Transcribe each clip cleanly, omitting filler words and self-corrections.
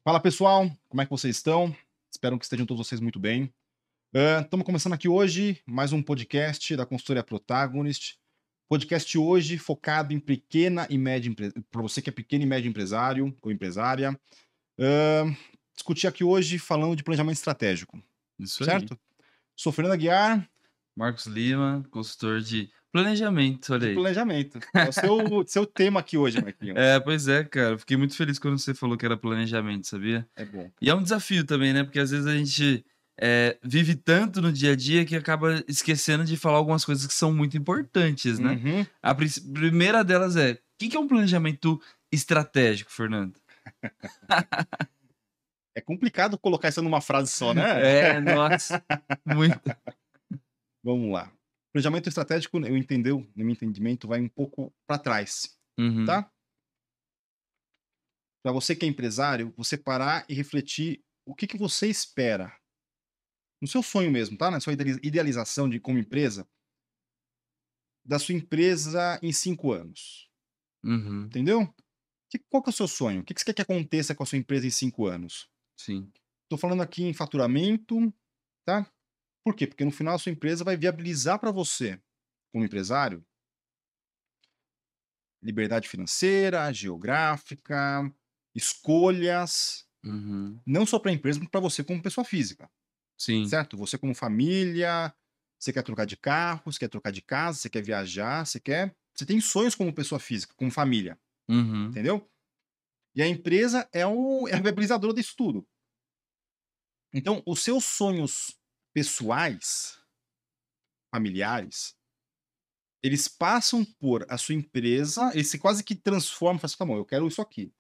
Fala pessoal, como é que vocês estão? Espero que estejam todos vocês muito bem. Estamos começando aqui hoje mais um podcast da consultoria Protagonist. Podcast hoje focado em pequena e média empresa, para você que é pequeno e médio empresário ou empresária. Ahn, Discutir aqui hoje falando de planejamento estratégico, Isso aí. certo? Sou Fernando Aguiar, Marcos Lima, consultor de planejamento, olha de aí. planejamento. É o seu tema aqui hoje, Marquinhos. Pois é, cara. Fiquei muito feliz quando você falou que era planejamento, sabia? É bom. E é um desafio também, né? Porque às vezes a gente vive tanto no dia a dia que acaba esquecendo de falar algumas coisas que são muito importantes, né? Uhum. A primeira delas é: o que é um planejamento estratégico, Fernando? É complicado colocar isso numa frase só, né? Nossa, muito. Vamos lá. Planejamento estratégico, no meu entendimento, vai um pouco para trás, Uhum, tá? Para você que é empresário, você parar e refletir o que você espera, no seu sonho mesmo, tá? Na sua idealização de como empresa, da sua empresa em 5 anos, uhum, entendeu? Qual que é o seu sonho? O que você quer que aconteça com a sua empresa em 5 anos? sim. Estou falando aqui em faturamento, tá? Por quê? Porque no final a sua empresa vai viabilizar para você, como empresário, liberdade financeira, geográfica, escolhas, Uhum, não só para a empresa, mas para você como pessoa física, sim. certo? Você como família, você quer trocar de carro, você quer trocar de casa, você quer viajar, você tem sonhos como pessoa física, como família, Uhum, entendeu? E a empresa é a viabilizadora disso tudo. Então, os seus sonhos pessoais, familiares, eles passam por a sua empresa, eles se quase que transformam, fala assim: "Tá bom, eu quero isso aqui.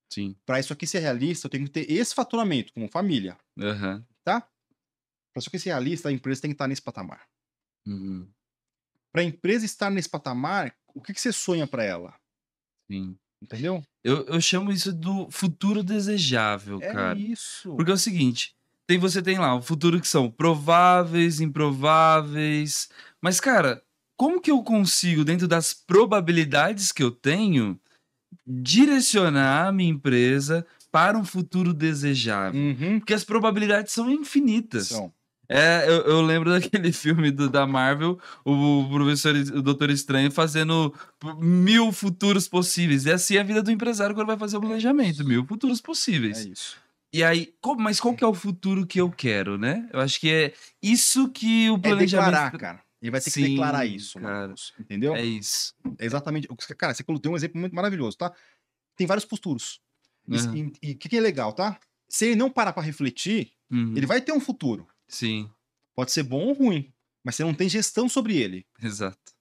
sim. Para isso aqui ser realista, eu tenho que ter esse faturamento como família, Aham. tá? Para isso aqui ser realista, a empresa tem que estar nesse patamar. Uhum. Para a empresa estar nesse patamar, o que você sonha para ela? Sim. Entendeu? Eu chamo isso do futuro desejável, É cara. isso. Porque é o seguinte, você tem lá o futuro que são prováveis, improváveis, mas cara, como que eu consigo, dentro das probabilidades que eu tenho, direcionar a minha empresa para um futuro desejável? Uhum. Porque as probabilidades são infinitas. São. Eu lembro daquele filme da Marvel, o Doutor Estranho fazendo 1000 futuros possíveis. É assim a vida do empresário quando vai fazer o É planejamento, isso. 1000 futuros É possíveis. isso. E aí, mas qual que é o futuro que eu quero, né? Eu acho que é isso que o É planejamento. declarar, cara. Ele vai ter que declarar Sim, isso, cara, Marcos, entendeu? é isso. É exatamente cara, você deu um exemplo muito maravilhoso, tá? Tem vários futuros. Aham. E o que é legal, tá? Se ele não parar para refletir, ele Uhum. vai ter um futuro. Sim, Pode ser bom ou ruim, mas você não tem gestão sobre ele. exato.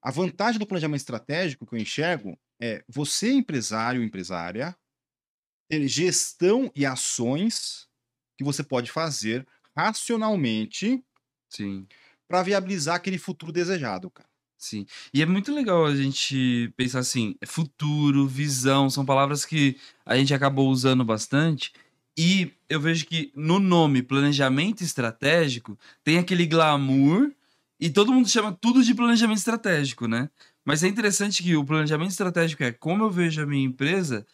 A vantagem do planejamento estratégico que eu enxergo é você, empresário ou empresária, ter gestão e ações que você pode fazer racionalmente Sim. para viabilizar aquele futuro desejado, cara. Sim. E é muito legal a gente pensar assim, futuro, visão, são palavras que a gente acabou usando bastante. E eu vejo que no nome planejamento estratégico tem aquele glamour e todo mundo chama tudo de planejamento estratégico, né? Mas é interessante que o planejamento estratégico é como eu vejo a minha empresa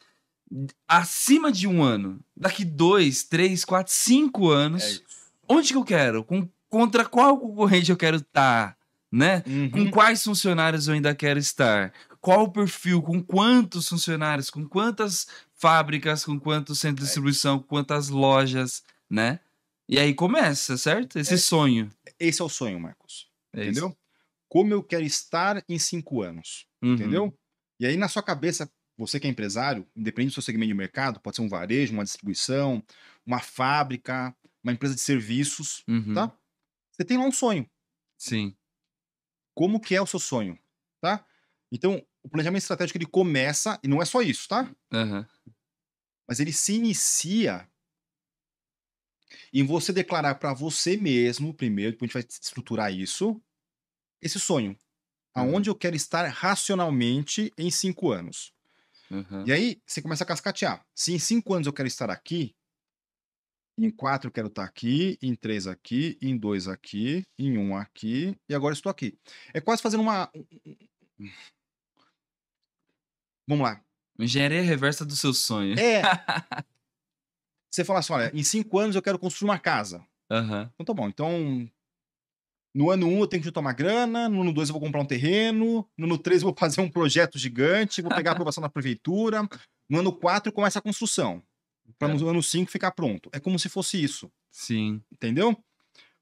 acima de um ano, daqui 2, 3, 4, 5 É anos, isso. onde que eu quero? Contra qual concorrente eu quero estar, né? Com Uhum. quais funcionários eu ainda quero estar? Qual o perfil? Com quantos funcionários? Com quantas fábricas? Com quantos centros de É isso. distribuição? Com quantas lojas, né? E aí começa, certo? Esse É, sonho. esse é o sonho, Marcos. É isso. Entendeu? Como eu quero estar em 5 anos. Uhum. Entendeu? E aí, na sua cabeça, você que é empresário, independente do seu segmento de mercado, pode ser um varejo, uma distribuição, uma fábrica, uma empresa de serviços, Uhum. tá? Você tem lá um sonho. Sim. Como que é o seu sonho, tá? Então, o planejamento estratégico ele começa, e não é só isso, tá? Aham. Mas ele se inicia em você declarar para você mesmo, primeiro, depois a gente vai estruturar isso, esse sonho. Aham. Aonde eu quero estar racionalmente em 5 anos. E Aham. aí, você começa a cascatear. Se em 5 anos eu quero estar aqui, em 4 eu quero estar aqui, em 3 aqui, em 2 aqui, em um aqui, e agora estou aqui. É quase fazendo uma. Vamos lá. Engenharia reversa do seu sonho. É. Você fala assim: olha, em 5 anos eu quero construir uma casa. Aham. Então tá bom. Então, no ano 1 eu tenho que juntar uma grana, no ano 2 eu vou comprar um terreno, no ano 3 eu vou fazer um projeto gigante, vou pegar a aprovação da prefeitura, no ano 4 começa a construção, para Cara, no ano 5 ficar pronto. É como se fosse isso, sim. entendeu?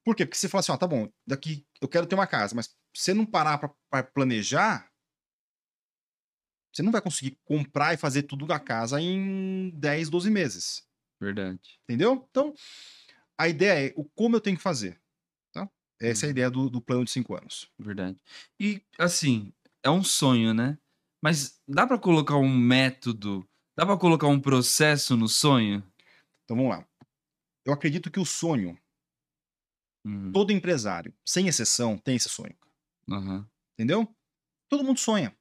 Por quê? Porque você fala assim: ó, tá bom, daqui eu quero ter uma casa, mas se você não parar pra planejar, você não vai conseguir comprar e fazer tudo da casa em 10, 12 meses, Verdade. entendeu? Então, a ideia é o como eu tenho que fazer, tá? Essa é a Uhum. ideia do plano de 5 anos. Verdade. E, assim, é um sonho, né, mas dá pra colocar um método, dá pra colocar um processo no sonho? Então vamos lá. Eu acredito que o sonho, Uhum. todo empresário, sem exceção, tem esse sonho, Aham. entendeu? Todo mundo sonha.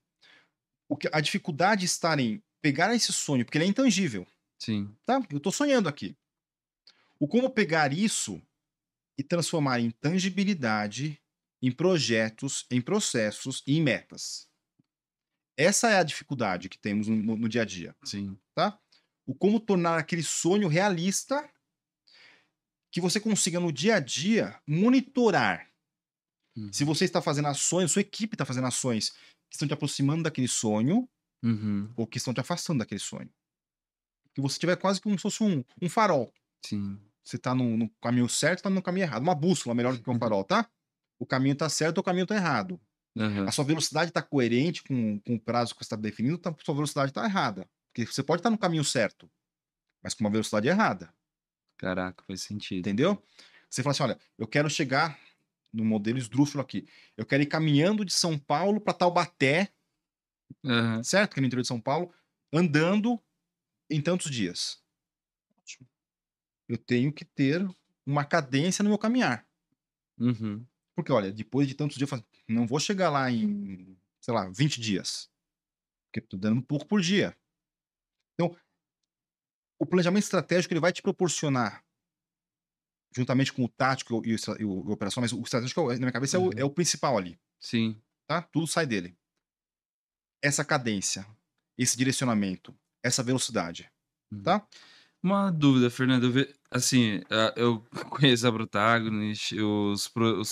A dificuldade está em pegar esse sonho, porque ele é intangível, Sim. tá? Eu tô sonhando aqui. O como pegar isso e transformar em tangibilidade, em projetos, em processos e em metas. Essa é a dificuldade que temos no dia a dia, Sim. tá? O como tornar aquele sonho realista que você consiga no dia a dia monitorar se Uhum. você está fazendo ações, sua equipe está fazendo ações que estão te aproximando daquele sonho Uhum. ou que estão te afastando daquele sonho. Que você tiver quase como se fosse um farol. Sim. Você está no caminho certo, está no caminho errado. Uma bússola melhor do que um farol, tá? O caminho está certo ou o caminho está errado. A Aham. sua velocidade está coerente com o prazo que você está definindo, a sua velocidade está errada. Porque você pode estar no caminho certo, mas com uma velocidade errada, Caraca, faz sentido. entendeu? Você fala assim: olha, eu quero chegar no modelo esdrúxulo aqui. Eu quero ir caminhando de São Paulo para Taubaté, Aham. certo? Que é no interior de São Paulo, andando em tantos dias. Ótimo. Eu tenho que ter uma cadência no meu caminhar. Uhum. Porque, olha, depois de tantos dias, eu falo, não vou chegar lá em, sei lá, 20 dias. Porque estou dando um pouco por dia. Então, o planejamento estratégico ele vai te proporcionar, juntamente com o tático e o operacional, mas o estratégico, na minha cabeça, é Aham. o principal ali, Sim. tá? Tudo sai dele. Essa cadência, esse direcionamento, essa velocidade, Uhum. tá? Uma dúvida, Fernando, assim, eu conheço a Protagonist, os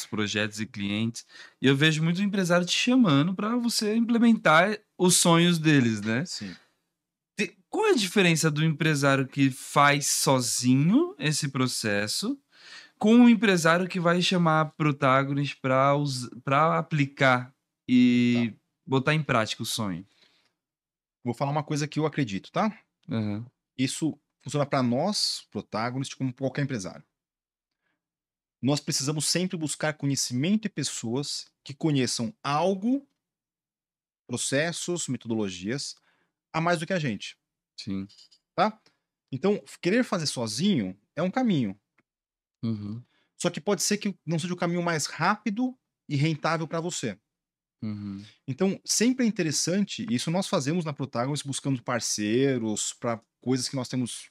projetos e clientes, e eu vejo muito empresário te chamando para você implementar os sonhos deles, né. Sim. Qual é a diferença do empresário que faz sozinho esse processo, com o empresário que vai chamar a Protagonist para aplicar Tá. e botar em prática o sonho? Vou falar uma coisa que eu acredito, tá? Aham. Isso funciona para nós, protagonist, como qualquer empresário. Nós precisamos sempre buscar conhecimento e pessoas que conheçam algo, processos, metodologias, a mais do que a gente, Sim. tá? Então, querer fazer sozinho é um caminho. Uhum. Só que pode ser que não seja o caminho mais rápido e rentável para você. Uhum. Então, sempre é interessante, e isso nós fazemos na Protagonist, buscando parceiros para coisas que nós temos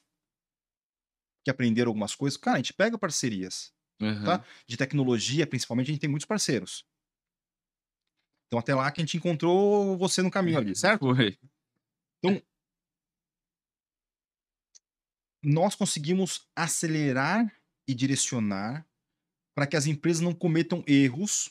que aprender algumas coisas. Cara, a gente pega parcerias, tá? Aham. De tecnologia, principalmente, a gente tem muitos parceiros. Então, até lá que a gente encontrou você no caminho ali, certo? Foi. Então, nós conseguimos acelerar e direcionar para que as empresas não cometam erros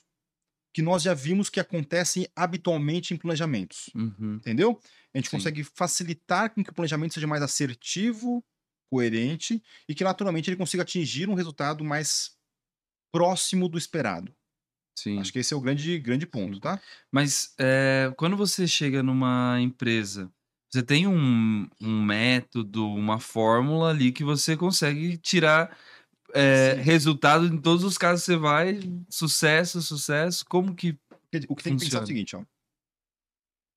que nós já vimos que acontecem habitualmente em planejamentos. Uhum. Entendeu? A gente Sim, consegue facilitar com que o planejamento seja mais assertivo, coerente e que naturalmente ele consiga atingir um resultado mais próximo do esperado. Acho sim, que esse é o grande ponto, sim. tá? Mas, quando você chega numa empresa, você tem um método, uma fórmula ali que você consegue tirar, Sim. resultado em todos os casos que você vai, sucesso, sucesso, como que O que tem que pensar é o funciona? seguinte, ó,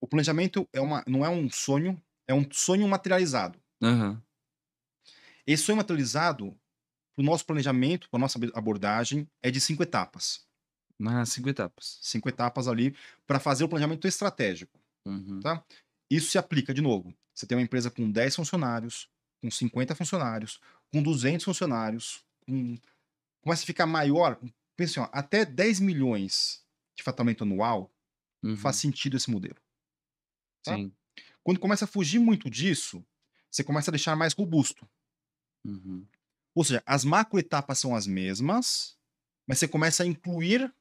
o planejamento não é um sonho, é um sonho materializado. Aham. Esse sonho materializado, para o nosso planejamento, para a nossa abordagem, é de 5 etapas. Ah, 5 etapas. 5 etapas ali para fazer o planejamento estratégico, Uhum, tá? Isso se aplica, de novo, você tem uma empresa com 10 funcionários, com 50 funcionários, com 200 funcionários, começa a ficar maior, pensa assim, ó, até 10 milhões de faturamento anual, faz uhum. sentido esse modelo, tá? Sim. Quando começa a fugir muito disso, você começa a deixar mais robusto. Uhum. Ou seja, as macroetapas são as mesmas, mas você começa a incluir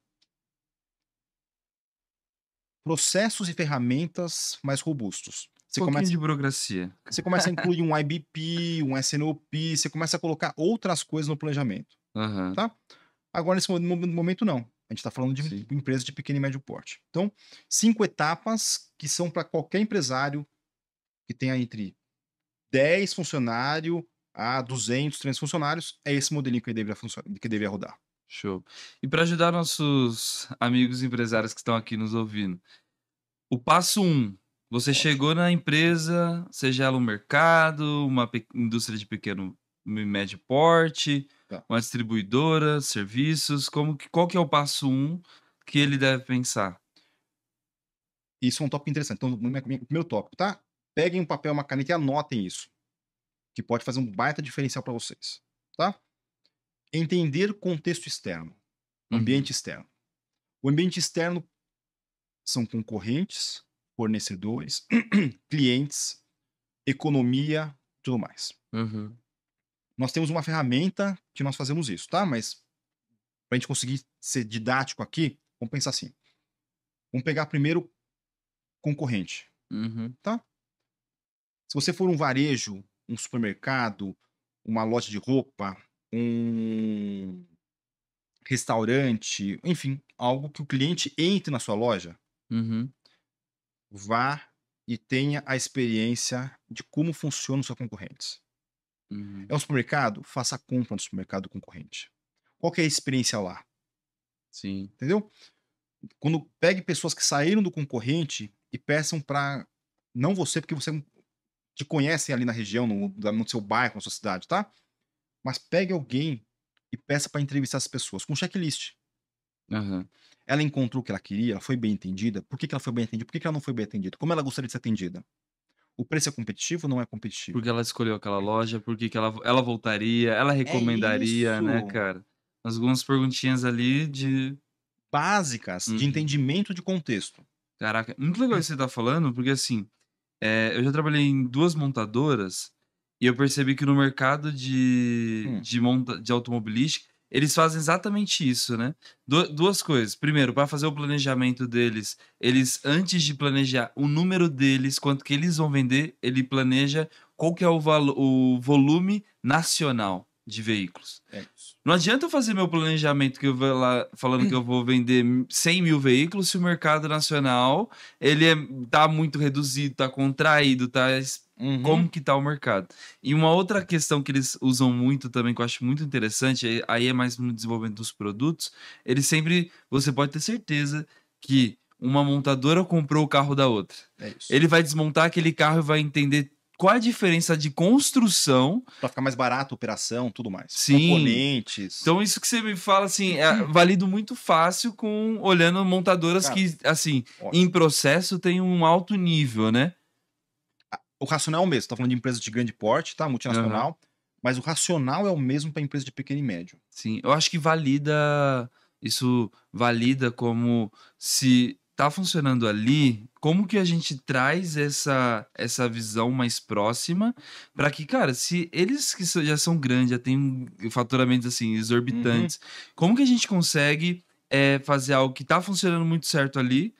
processos e ferramentas mais robustos. Um pouquinho de burocracia. Você começa a incluir um IBP, um SNOP, você começa a colocar outras coisas no planejamento, Aham, tá? Agora, nesse momento, não. A gente está falando de sim. empresas de pequeno e médio porte. Então, 5 etapas que são para qualquer empresário que tenha entre 10 funcionários a 200, 300 funcionários. É esse modelinho que deveria funcionar, que deveria rodar. Show. E para ajudar nossos amigos empresários que estão aqui nos ouvindo, o passo um, você Ótimo. chegou na empresa, seja ela um mercado, uma indústria de pequeno e médio porte, Tá. uma distribuidora, serviços, qual que é o passo um que ele deve pensar? Isso é um tópico interessante. Então, meu tópico, tá? Peguem um papel e uma caneta e anotem isso, que pode fazer um baita diferencial para vocês, tá? Entender contexto externo, Uhum, ambiente externo. O ambiente externo são concorrentes, fornecedores, clientes, economia, tudo mais. uhum, Nós temos uma ferramenta que nós fazemos isso, tá? Mas para a gente conseguir ser didático aqui, vamos pensar assim. Vamos pegar primeiro concorrente, uhum, tá? Se você for um varejo, um supermercado, uma loja de roupa, um restaurante, enfim, algo que o cliente entre na sua loja, uhum, vá e tenha a experiência de como funciona os seus concorrentes. uhum. É um supermercado? Faça a compra no supermercado concorrente. Qual que é a experiência lá? Sim. Entendeu? Quando pegue pessoas que saíram do concorrente e peçam para não você, porque você te conhecem ali na região, no seu bairro, na sua cidade, tá? Mas pegue alguém e peça para entrevistar as pessoas com checklist. Aham. Ela encontrou o que ela queria, ela foi bem entendida. Por que ela foi bem atendida? Por que ela não foi bem atendida? Como ela gostaria de ser atendida? O preço é competitivo ou não é competitivo? Porque ela escolheu aquela loja, porque que ela voltaria, ela É recomendaria, né, isso! cara? Algumas perguntinhas ali de Básicas de uhum. entendimento de contexto. Caraca, muito legal isso que você tá falando, porque assim, eu já trabalhei em 2 montadoras, e eu percebi que no mercado Hum, de automobilística, eles fazem exatamente isso, né. 2 coisas, primeiro, para fazer o planejamento deles, eles antes de planejar o número deles, quanto que eles vão vender, ele planeja qual que é o volume nacional de veículos. é isso. Não adianta eu fazer meu planejamento que eu vou lá falando que eu vou vender 100.000 veículos se o mercado nacional ele tá muito reduzido, tá contraído, Uhum. como que tá o mercado. E uma outra questão que eles usam muito também, que eu acho muito interessante, aí é mais no desenvolvimento dos produtos, eles sempre você pode ter certeza que uma montadora comprou o carro da outra. É isso. Ele vai desmontar aquele carro e vai entender qual a diferença de construção. Pra ficar mais barato a operação, tudo mais. Sim, Componentes. então isso que você me fala, assim, valido muito fácil com olhando montadoras Cara, que, assim, em ótimo. processo tem um alto nível, né. O racional é o mesmo. Tá falando de empresa de grande porte, tá? Aham. Multinacional. Mas o racional é o mesmo para empresa de pequeno e médio. Sim, eu acho que isso valida como se tá funcionando ali, como que a gente traz essa visão mais próxima para que, cara, se eles que já são grandes, já têm faturamentos, assim, Uhum. exorbitantes, como que a gente consegue, fazer algo que tá funcionando muito certo ali,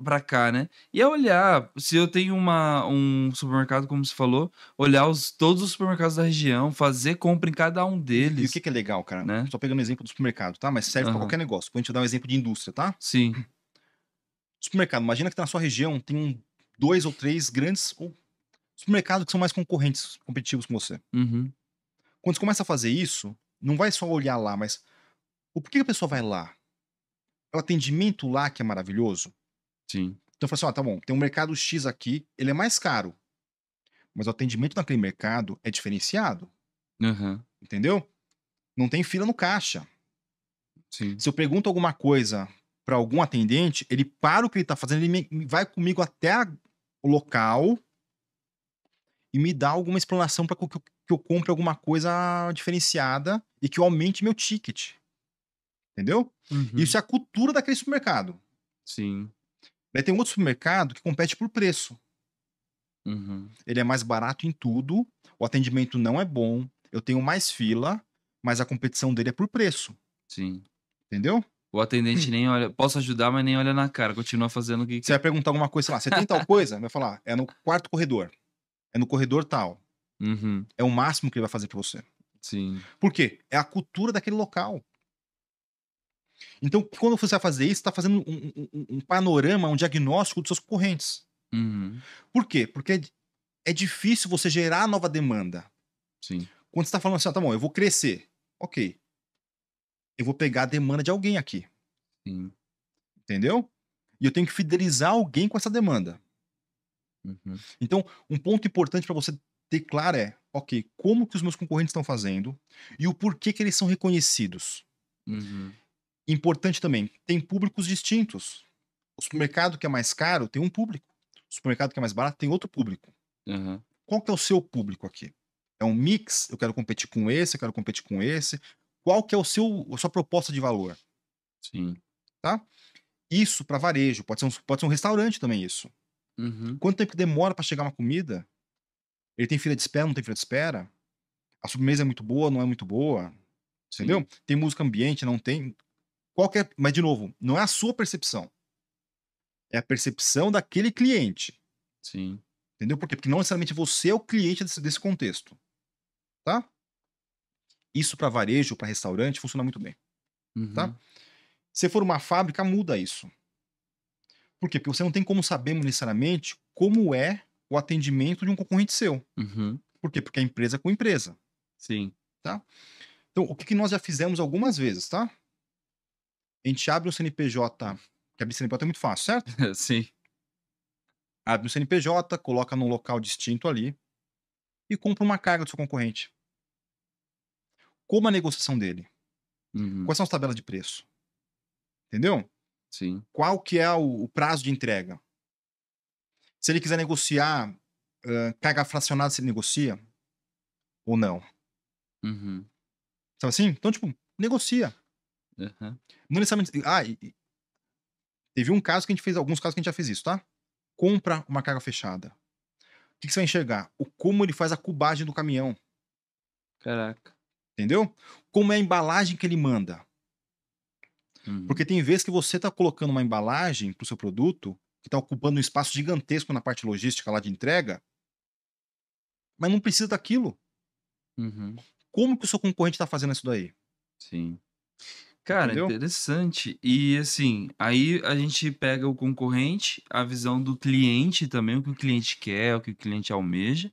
pra cá, né. E é olhar, se eu tenho um supermercado, como você falou, olhar todos os supermercados da região, fazer compra em cada um E o deles, que é legal, cara? né. Só pegando o exemplo do supermercado, tá? Mas serve para Aham. qualquer negócio. Vou te dar um exemplo de indústria, tá? Sim. Supermercado, imagina que na sua região tem 2 ou 3 grandes supermercados que são mais concorrentes, competitivos com você. Uhum. Quando você começa a fazer isso, não vai só olhar lá, mas o porquê que a pessoa vai lá? É o atendimento lá que é maravilhoso? Sim. Então eu falo assim: "Ó, tá bom, tem um mercado X aqui, ele é mais caro, mas o atendimento naquele mercado é diferenciado, Aham. entendeu? Não tem fila no caixa. Sim. Se eu pergunto alguma coisa para algum atendente, ele para o que ele tá fazendo, ele vai comigo até o local e me dá alguma explanação para que eu compre alguma coisa diferenciada e que eu aumente meu ticket, entendeu? Isso Uhum. é a cultura daquele supermercado. Sim. Daí tem um outro supermercado que compete por preço. Uhum. Ele é mais barato em tudo, o atendimento não é bom, eu tenho mais fila, mas a competição dele é por preço, Sim. entendeu? O atendente nem olha, posso ajudar, mas nem olha na cara, continua fazendo o que Você vai perguntar alguma coisa, sei lá, você tem tal coisa? Vai falar, é no quarto corredor, é no corredor tal. Uhum. É o máximo que ele vai fazer pra você. Sim. Por quê? É a cultura daquele local. Então, quando você vai fazer isso, você tá fazendo um panorama, um diagnóstico dos seus concorrentes. Uhum. Por quê? Porque é difícil você gerar nova demanda. Sim. Quando você tá falando assim: "Ah, tá bom, eu vou crescer". Ok, eu vou pegar a demanda de alguém aqui, Sim. entendeu? E eu tenho que fidelizar alguém com essa demanda. Uhum. Então, um ponto importante para você ter claro é: "Ok, como que os meus concorrentes estão fazendo e o porquê que eles são reconhecidos". Uhum. Importante também, tem públicos distintos. O supermercado que é mais caro tem um público, o supermercado que é mais barato tem outro público. Aham. Qual que é o seu público aqui? É um mix? Eu quero competir com esse, eu quero competir com esse. Qual que é a sua proposta de valor, Sim. tá? Isso para varejo, pode ser um restaurante também isso. Uhum. Quanto tempo que demora para chegar uma comida? Ele tem fila de espera, não tem fila de espera? A sobremesa é muito boa, não é muito boa? Entendeu? Sim. Tem música ambiente, não tem? Qual que é, mas de novo, não é a sua percepção, é a percepção daquele cliente, Sim. entendeu? Por quê? Porque não necessariamente você é o cliente desse contexto, tá? Isso para varejo, para restaurante, funciona muito bem, tá? Uhum. Se for uma fábrica, muda isso. Por quê? Porque você não tem como saber necessariamente como é o atendimento de um concorrente seu. Uhum. Por quê? Porque é empresa com empresa, Sim. tá? Então, o que que nós já fizemos algumas vezes, tá? A gente abre um CNPJ, que abrir CNPJ é muito fácil, certo? Sim. Abre um CNPJ, coloca num local distinto ali e compra uma carga do seu concorrente. Como a negociação dele? Uhum. Quais são as tabelas de preço? Entendeu? Sim. Qual que é o prazo de entrega? Se ele quiser negociar, carga fracionada, se ele negocia ou não? Uhum. Sabe assim? Então, tipo, negocia. Aham. Não necessariamente. E teve um caso que a gente fez, alguns casos que a gente já fez isso, tá? Compra uma carga fechada. O que que você vai enxergar? O como ele faz a cubagem do caminhão, Caraca. entendeu? Como é a embalagem que ele manda. Porque Uhum. tem vezes que você tá colocando uma embalagem para o seu produto, que tá ocupando um espaço gigantesco na parte logística lá de entrega, mas não precisa daquilo. Uhum. Como que o seu concorrente tá fazendo isso daí? Sim. Cara, Entendeu? interessante. E assim, aí a gente pega o concorrente, a visão do cliente também, o que o cliente quer, o que o cliente almeja.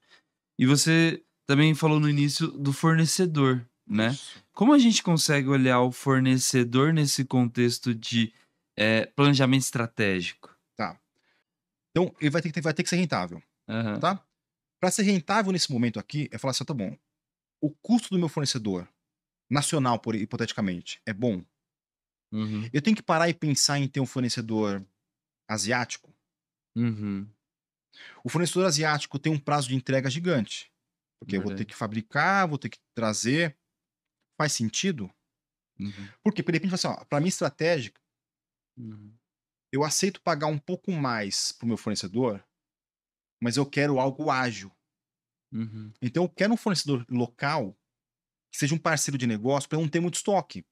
E você também falou no início do fornecedor, né? Isso. Como a gente consegue olhar o fornecedor nesse contexto de planejamento estratégico? Tá. Então, ele vai ter que ser rentável, Aham. tá? Para ser rentável nesse momento aqui, é falar assim: "Ah, tá bom, o custo do meu fornecedor nacional, por hipoteticamente, é bom? Uhum. Eu tenho que parar e pensar em ter um fornecedor asiático? Uhum. O fornecedor asiático tem um prazo de entrega gigante, porque eu vou ter Verdade. que fabricar, vou ter que trazer. Faz sentido? Uhum. Por quê? Porque de repente, assim, ó, para mim estratégica, Uhum. eu aceito pagar um pouco mais para o meu fornecedor, mas eu quero algo ágil. Uhum. Então eu quero um fornecedor local que seja um parceiro de negócio para não ter muito estoque.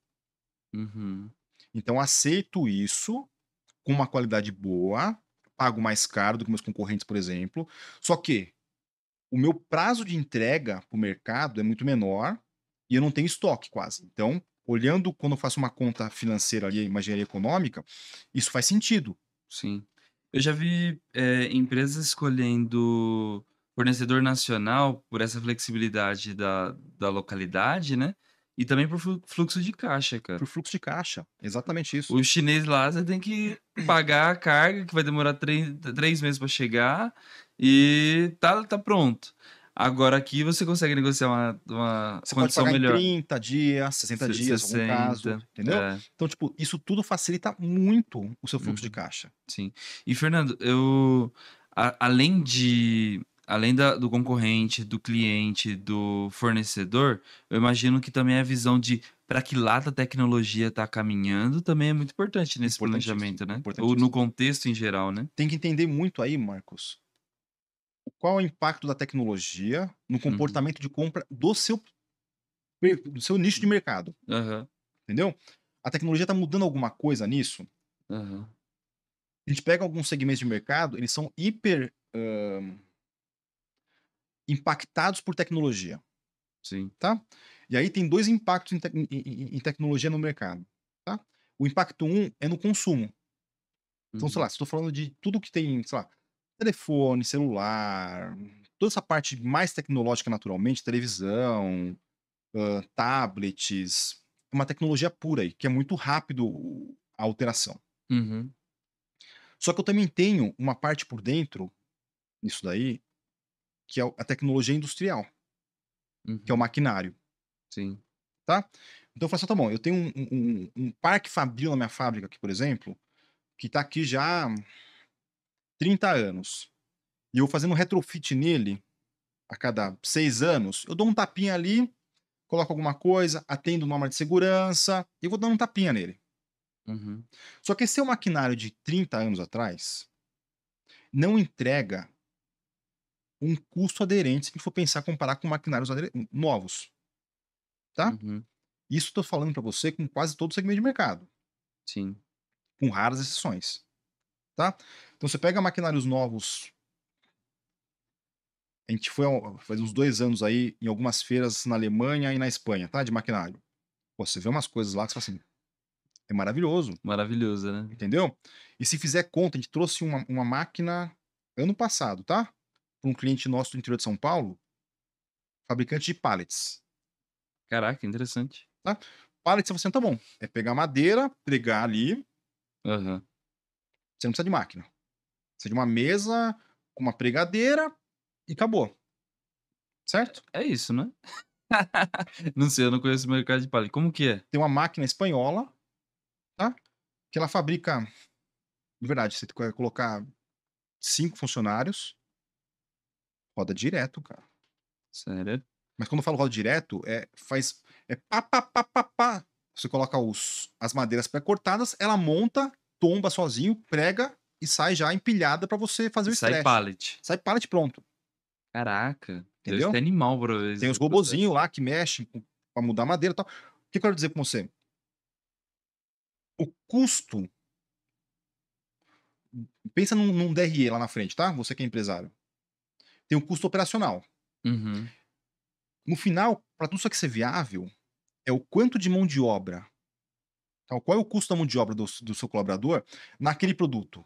Uhum. Então eu aceito isso com uma qualidade boa, pago mais caro do que meus concorrentes, por exemplo, só que o meu prazo de entrega para o mercado é muito menor e eu não tenho estoque quase. Então, olhando quando eu faço uma conta financeira ali, uma engenharia econômica, isso faz sentido. Sim. Eu já vi, empresas escolhendo fornecedor nacional por essa flexibilidade da localidade, né, e também por fluxo de caixa, cara. Por fluxo de caixa, exatamente isso. O chinês lá, você tem que pagar a carga, que vai demorar 3 meses para chegar, e tá pronto. Agora aqui você consegue negociar uma Você pode condição pagar em melhor. 30 dias, 60 dias, algum caso, 60, entendeu? Então, tipo, isso tudo facilita muito o seu fluxo de uhum. caixa. Sim. E Fernando, além do concorrente, do cliente, do fornecedor, eu imagino que também a visão de para que lado a tecnologia está caminhando também é muito importante nesse Importantíssimo, planejamento, né? Ou no importantíssimo. contexto em geral, né? Tem que entender muito aí, Marcos, qual é o impacto da tecnologia no Uhum. comportamento de compra do seu. do seu nicho de mercado, Aham, entendeu? A tecnologia está mudando alguma coisa nisso? aham. A gente pega alguns segmentos de mercado, eles são hiper impactados por tecnologia, Sim. tá? E aí tem 2 impactos em tecnologia no mercado, tá? O impacto um é no consumo. Então, sei Uhum. lá, se estou falando de tudo que tem, sei lá, telefone, celular, toda essa parte mais tecnológica naturalmente, televisão, tablets, uma tecnologia pura aí, que é muito rápido a alteração. Uhum. Só que eu também tenho uma parte por dentro, nisso daí, que é a tecnologia industrial, que é o Uhum. maquinário, Sim. tá? Então eu falo assim: "Tá bom, eu tenho um parque fabril na minha fábrica aqui, por exemplo, que está aqui já há 30 anos, e eu fazendo retrofit nele a cada 6 anos, eu dou um tapinha ali, coloco alguma coisa, atendo norma de segurança e vou dando um tapinha nele. Uhum. Só que esse seu maquinário de 30 anos atrás não entrega um custo aderente se a gente for pensar comparar com maquinários novos, tá? Uhum. Isso estou falando para você com quase todo segmento de mercado, Sim. com raras exceções, tá? Então você pega maquinários novos, a gente foi faz uns 2 anos aí em algumas feiras na Alemanha e na Espanha, tá, de maquinário. Pô, você vê umas coisas lá que você fala assim: "É maravilhoso", Maravilhoso, né? entendeu? E se fizer conta, a gente trouxe uma máquina ano passado, tá, para um cliente nosso do interior de São Paulo, fabricante de pallets, Caraca, interessante. tá. Pallet você fala assim: "Tá bom, é pegar madeira, pregar ali, Aham. você não precisa de máquina. Precisa de uma mesa com uma pregadeira e acabou, certo?". É isso, né? Não sei, eu não conheço o mercado de palha. Como que é? Tem uma máquina espanhola, tá, que ela fabrica de verdade, você vai colocar 5 funcionários, roda direto, cara. Sério? Mas quando eu falo roda direto, faz pá, pá, pá, pá, pá. Você coloca as madeiras pré-cortadas, ela monta, tomba sozinho, prega e sai já empilhada para você fazer E o sai stretch. pallet. Sai pallet pronto, Caraca, deve ser entendeu? animal pra ver Tem esse os robozinhos processo. lá que mexem para mudar a madeira e tal. O que eu quero dizer com você? O custo, pensa num DRE lá na frente, tá? Você que é empresário. Tem o custo operacional. Uhum. No final, para tudo isso aqui ser viável, é o quanto de mão de obra, tá? Qual é o custo da mão de obra do seu colaborador naquele produto,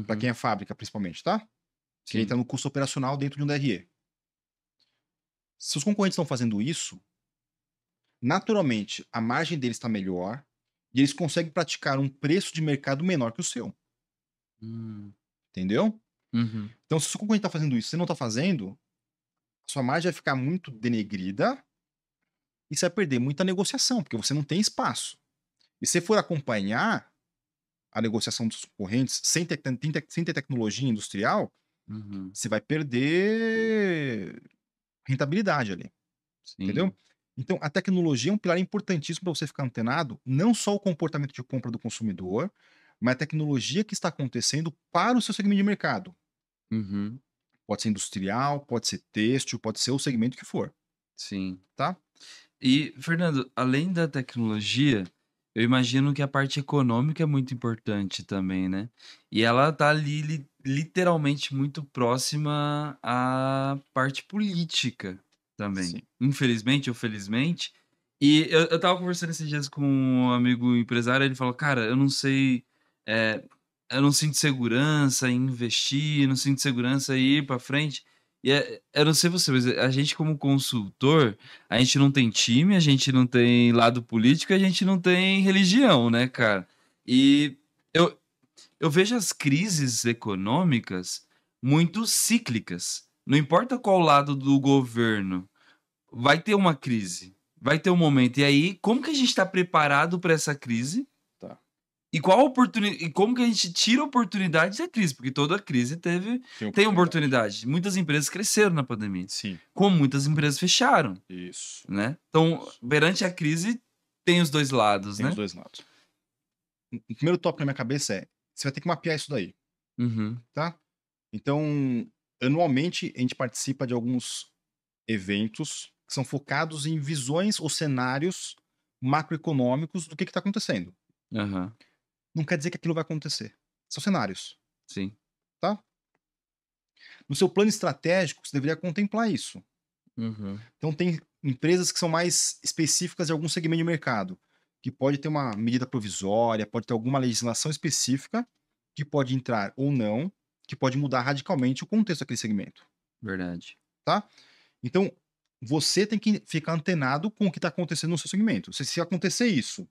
para quem Uhum. é fábrica principalmente, tá? Que entra Sim. no custo operacional dentro de um DRE. Se os concorrentes estão fazendo isso, naturalmente a margem deles está melhor e eles conseguem praticar um preço de mercado menor que o seu, Hum. entendeu? Uhum. Então, se o seu concorrente está fazendo isso, e você não está fazendo, a sua margem vai ficar muito denegrida e você vai perder muita negociação, porque você não tem espaço. E se você for acompanhar a negociação dos concorrentes sem ter tecnologia industrial, Uhum. você vai perder rentabilidade ali, entendeu? Sim. Então, a tecnologia é um pilar importantíssimo para você ficar antenado, não só o comportamento de compra do consumidor, mas a tecnologia que está acontecendo para o seu segmento de mercado. Uhum. Pode ser industrial, pode ser têxtil, pode ser o segmento que for, Sim. tá? E, Fernando, além da tecnologia, eu imagino que a parte econômica é muito importante também, né? E ela tá ali literalmente muito próxima à parte política também. Sim. Infelizmente ou felizmente. E eu tava conversando esses dias com um amigo empresário, ele falou, cara, eu não sei, é, eu não sinto segurança em investir, não sinto segurança em ir pra frente. E eu não sei você, mas a gente como consultor, a gente não tem time, a gente não tem lado político, a gente não tem religião, né, cara? E eu, eu vejo as crises econômicas muito cíclicas. Não importa qual lado do governo, vai ter uma crise, vai ter um momento. E aí, como que a gente está preparado para essa crise? Tá. E qual oportunidade, e como que a gente tira oportunidade da crise? Porque toda crise Tem tem oportunidade. oportunidade. Muitas empresas cresceram na pandemia, Sim. como muitas empresas fecharam, Isso. né? Então, Isso. perante a crise, tem os 2 lados, Tem os né? 2 lados. O primeiro tópico na minha cabeça é: você vai ter que mapear isso daí, Uhum, tá? Então, anualmente a gente participa de alguns eventos que são focados em visões ou cenários macroeconômicos do que está acontecendo. Aham. Não quer dizer que aquilo vai acontecer. São cenários, Sim. tá? No seu plano estratégico, você deveria contemplar isso. Uhum. Então, tem empresas que são mais específicas de algum segmento de mercado, que pode ter uma medida provisória, pode ter alguma legislação específica, que pode entrar ou não, que pode mudar radicalmente o contexto daquele segmento, Verdade. tá? Então, você tem que ficar antenado com o que está acontecendo no seu segmento. Se acontecer isso,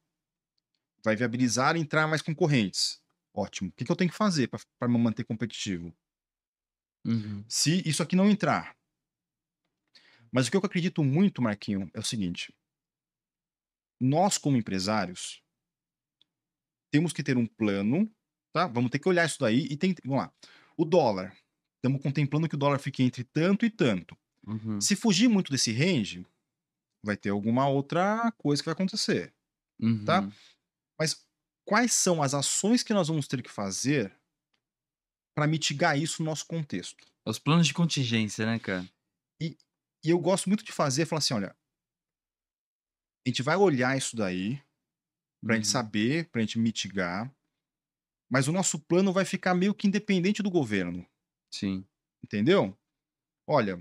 vai viabilizar entrar mais concorrentes. Ótimo. O que eu tenho que fazer para me manter competitivo? Uhum. Se isso aqui não entrar. Mas o que eu acredito muito, Marquinho, é o seguinte: nós, como empresários, temos que ter um plano, tá? Vamos ter que olhar isso daí e tem. Vamos lá. O dólar. Estamos contemplando que o dólar fique entre tanto e tanto. Uhum. Se fugir muito desse range, vai ter alguma outra coisa que vai acontecer, tá? Uhum. Mas quais são as ações que nós vamos ter que fazer para mitigar isso no nosso contexto? Os planos de contingência, né, cara? E, e eu gosto muito de fazer, falar assim, olha, a gente vai olhar isso daí para a gente Uhum. saber, para a gente mitigar, mas o nosso plano vai ficar meio que independente do governo, Sim. entendeu? Olha,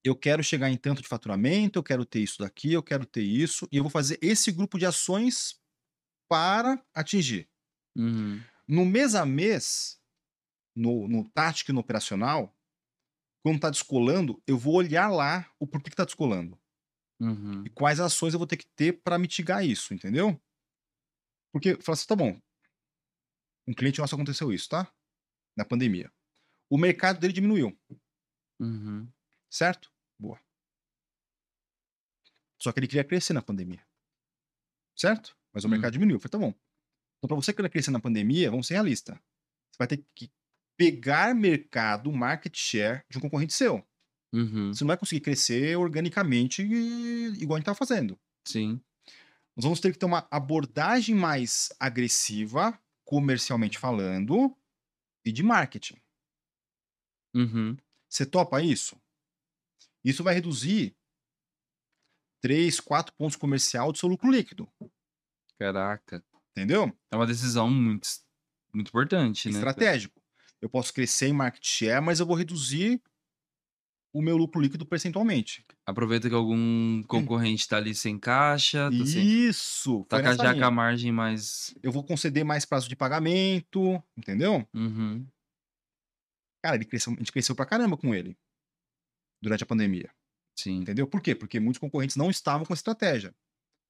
eu quero chegar em tanto de faturamento, eu quero ter isso daqui, eu quero ter isso, e eu vou fazer esse grupo de ações para atingir. Uhum. No mês a mês, no tático e no operacional, quando está descolando, eu vou olhar lá o porquê que está descolando. E Uhum. quais ações eu vou ter que ter para mitigar isso, entendeu? Porque, fala assim, tá bom, um cliente nosso aconteceu isso, tá? Na pandemia. O mercado dele diminuiu, Uhum. certo? Boa. Só que ele queria crescer na pandemia, certo? Mas o mercado Uhum. diminuiu. Eu falei, tá bom. Então, para você querer crescer na pandemia, vamos ser realistas. Você vai ter que pegar mercado, market share de um concorrente seu. Uhum. Você não vai conseguir crescer organicamente igual a gente estava fazendo. Sim. Nós vamos ter que ter uma abordagem mais agressiva, comercialmente falando, e de marketing. Uhum. Você topa isso? Isso vai reduzir 3, 4 pontos comercial do seu lucro líquido, Caraca. entendeu? É uma decisão muito importante, né, cara? Estratégico. Eu posso crescer em market share, mas eu vou reduzir o meu lucro líquido percentualmente. Aproveita que algum concorrente tá ali sem caixa, Isso! tá Foi nessa já com a linha. margem mais. Eu vou conceder mais prazo de pagamento, entendeu? Uhum. Cara, a gente cresceu pra caramba com ele durante a pandemia, Sim. entendeu? Por quê? Porque muitos concorrentes não estavam com estratégia,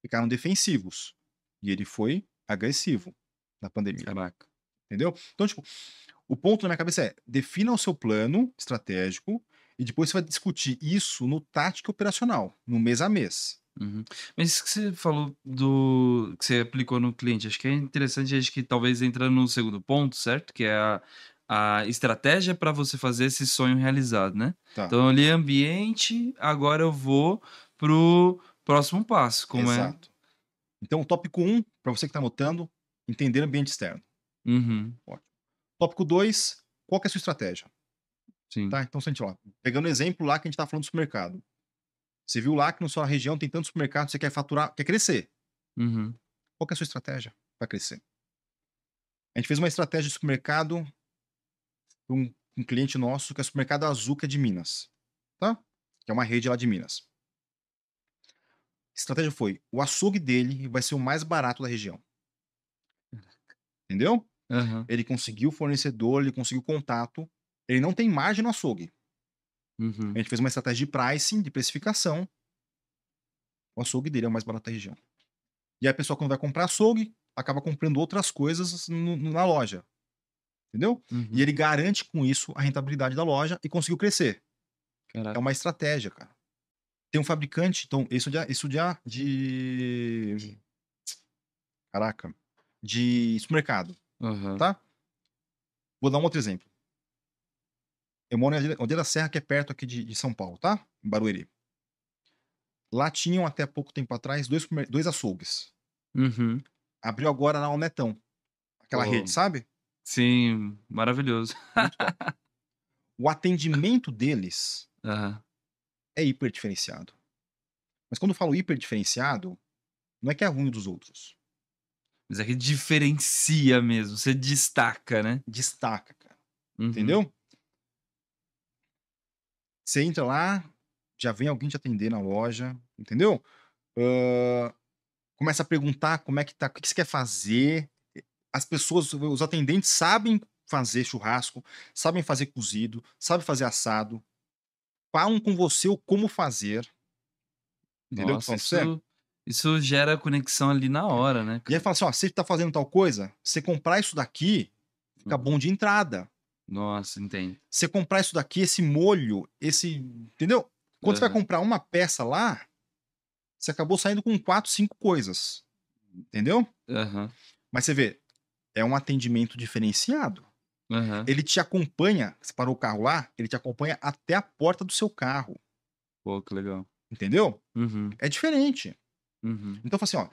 ficaram defensivos. E ele foi agressivo na pandemia, Caraca. entendeu? Então, tipo, o ponto na minha cabeça é: defina o seu plano estratégico e depois você vai discutir isso no tático operacional, no mês a mês. Uhum. Mas isso que você falou do que você aplicou no cliente, acho que é interessante, acho que talvez entra no segundo ponto, certo? Que é a estratégia para você fazer esse sonho realizado, né? Tá, Então ali ambiente, agora eu vou pro próximo passo, como é. exato. Então, o tópico 1, para você que está anotando, entender o ambiente externo. Uhum. Ótimo. Tópico 2, qual que é a sua estratégia? Sim. Tá? Então, se a gente lá, pegando o exemplo lá que a gente está falando do supermercado. Você viu lá que na sua região tem tantos supermercados, você quer faturar, quer crescer. Uhum. Qual que é a sua estratégia para crescer? A gente fez uma estratégia de supermercado para um cliente nosso, que é o Supermercado Azuca de Minas, tá? Que é uma rede lá de Minas. A estratégia foi: o açougue dele vai ser o mais barato da região. Entendeu? Aham. Ele conseguiu fornecedor, ele conseguiu contato, ele não tem margem no açougue. A Uhum. gente fez uma estratégia de pricing, de precificação, o açougue dele é o mais barato da região. E aí a pessoa, quando vai comprar açougue, acaba comprando outras coisas na loja, entendeu? E Uhum. ele garante com isso a rentabilidade da loja e conseguiu crescer. É Caraca. uma estratégia, cara. Tem um fabricante, então, de caraca, de supermercado, Aham. tá? Vou dar um outro exemplo. Eu moro em Aldeia da Serra, que é perto aqui de São Paulo, tá? Em Barueri. Lá tinham, até pouco tempo atrás, 2 açougues. Uhum. Abriu agora lá o Netão, aquela rede, Pô, sabe? sim, maravilhoso. Muito top. O atendimento deles Aham. é hiper diferenciado. Mas quando eu falo hiper diferenciado, não é que é ruim dos outros. Mas é que diferencia mesmo, você destaca, né? Destaca, cara. Uhum. Entendeu? Você entra lá, já vem alguém te atender na loja, entendeu? Hã, começa a perguntar como é que tá, o que que você quer fazer. As pessoas, os atendentes sabem fazer churrasco, sabem fazer cozido, sabem fazer assado, falam com você o como fazer, entendeu o que eu tô Nossa, falando pra você? isso gera conexão ali na hora, né, E aí cara? fala assim: "Ó, você tá fazendo tal coisa, você comprar isso daqui, fica Uhum. bom de entrada. Nossa, entendo. Você comprar isso daqui, esse molho, esse", entendeu? Quando você vai Aham, comprar uma peça lá, você acabou saindo com 4, 5 coisas, entendeu? aham, Mas você vê, é um atendimento diferenciado. aham. Ele te acompanha, você parou o carro lá, ele te acompanha até a porta do seu carro, Pô, que legal. entendeu? Uhum, É diferente. uhum. Então, fala assim, ó,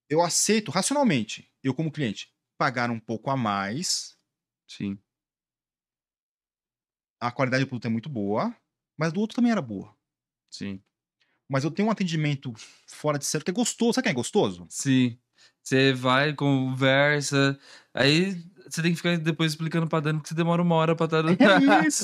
eu aceito racionalmente, eu como cliente, pagar um pouco a mais, Sim, a qualidade do produto é muito boa, mas do outro também era boa. sim. Mas eu tenho um atendimento fora de série que é gostoso. Sabe o que é gostoso? Sim. Você vai, conversa, aí você tem que ficar depois explicando pra Dani que você demora 1 hora pra estar no É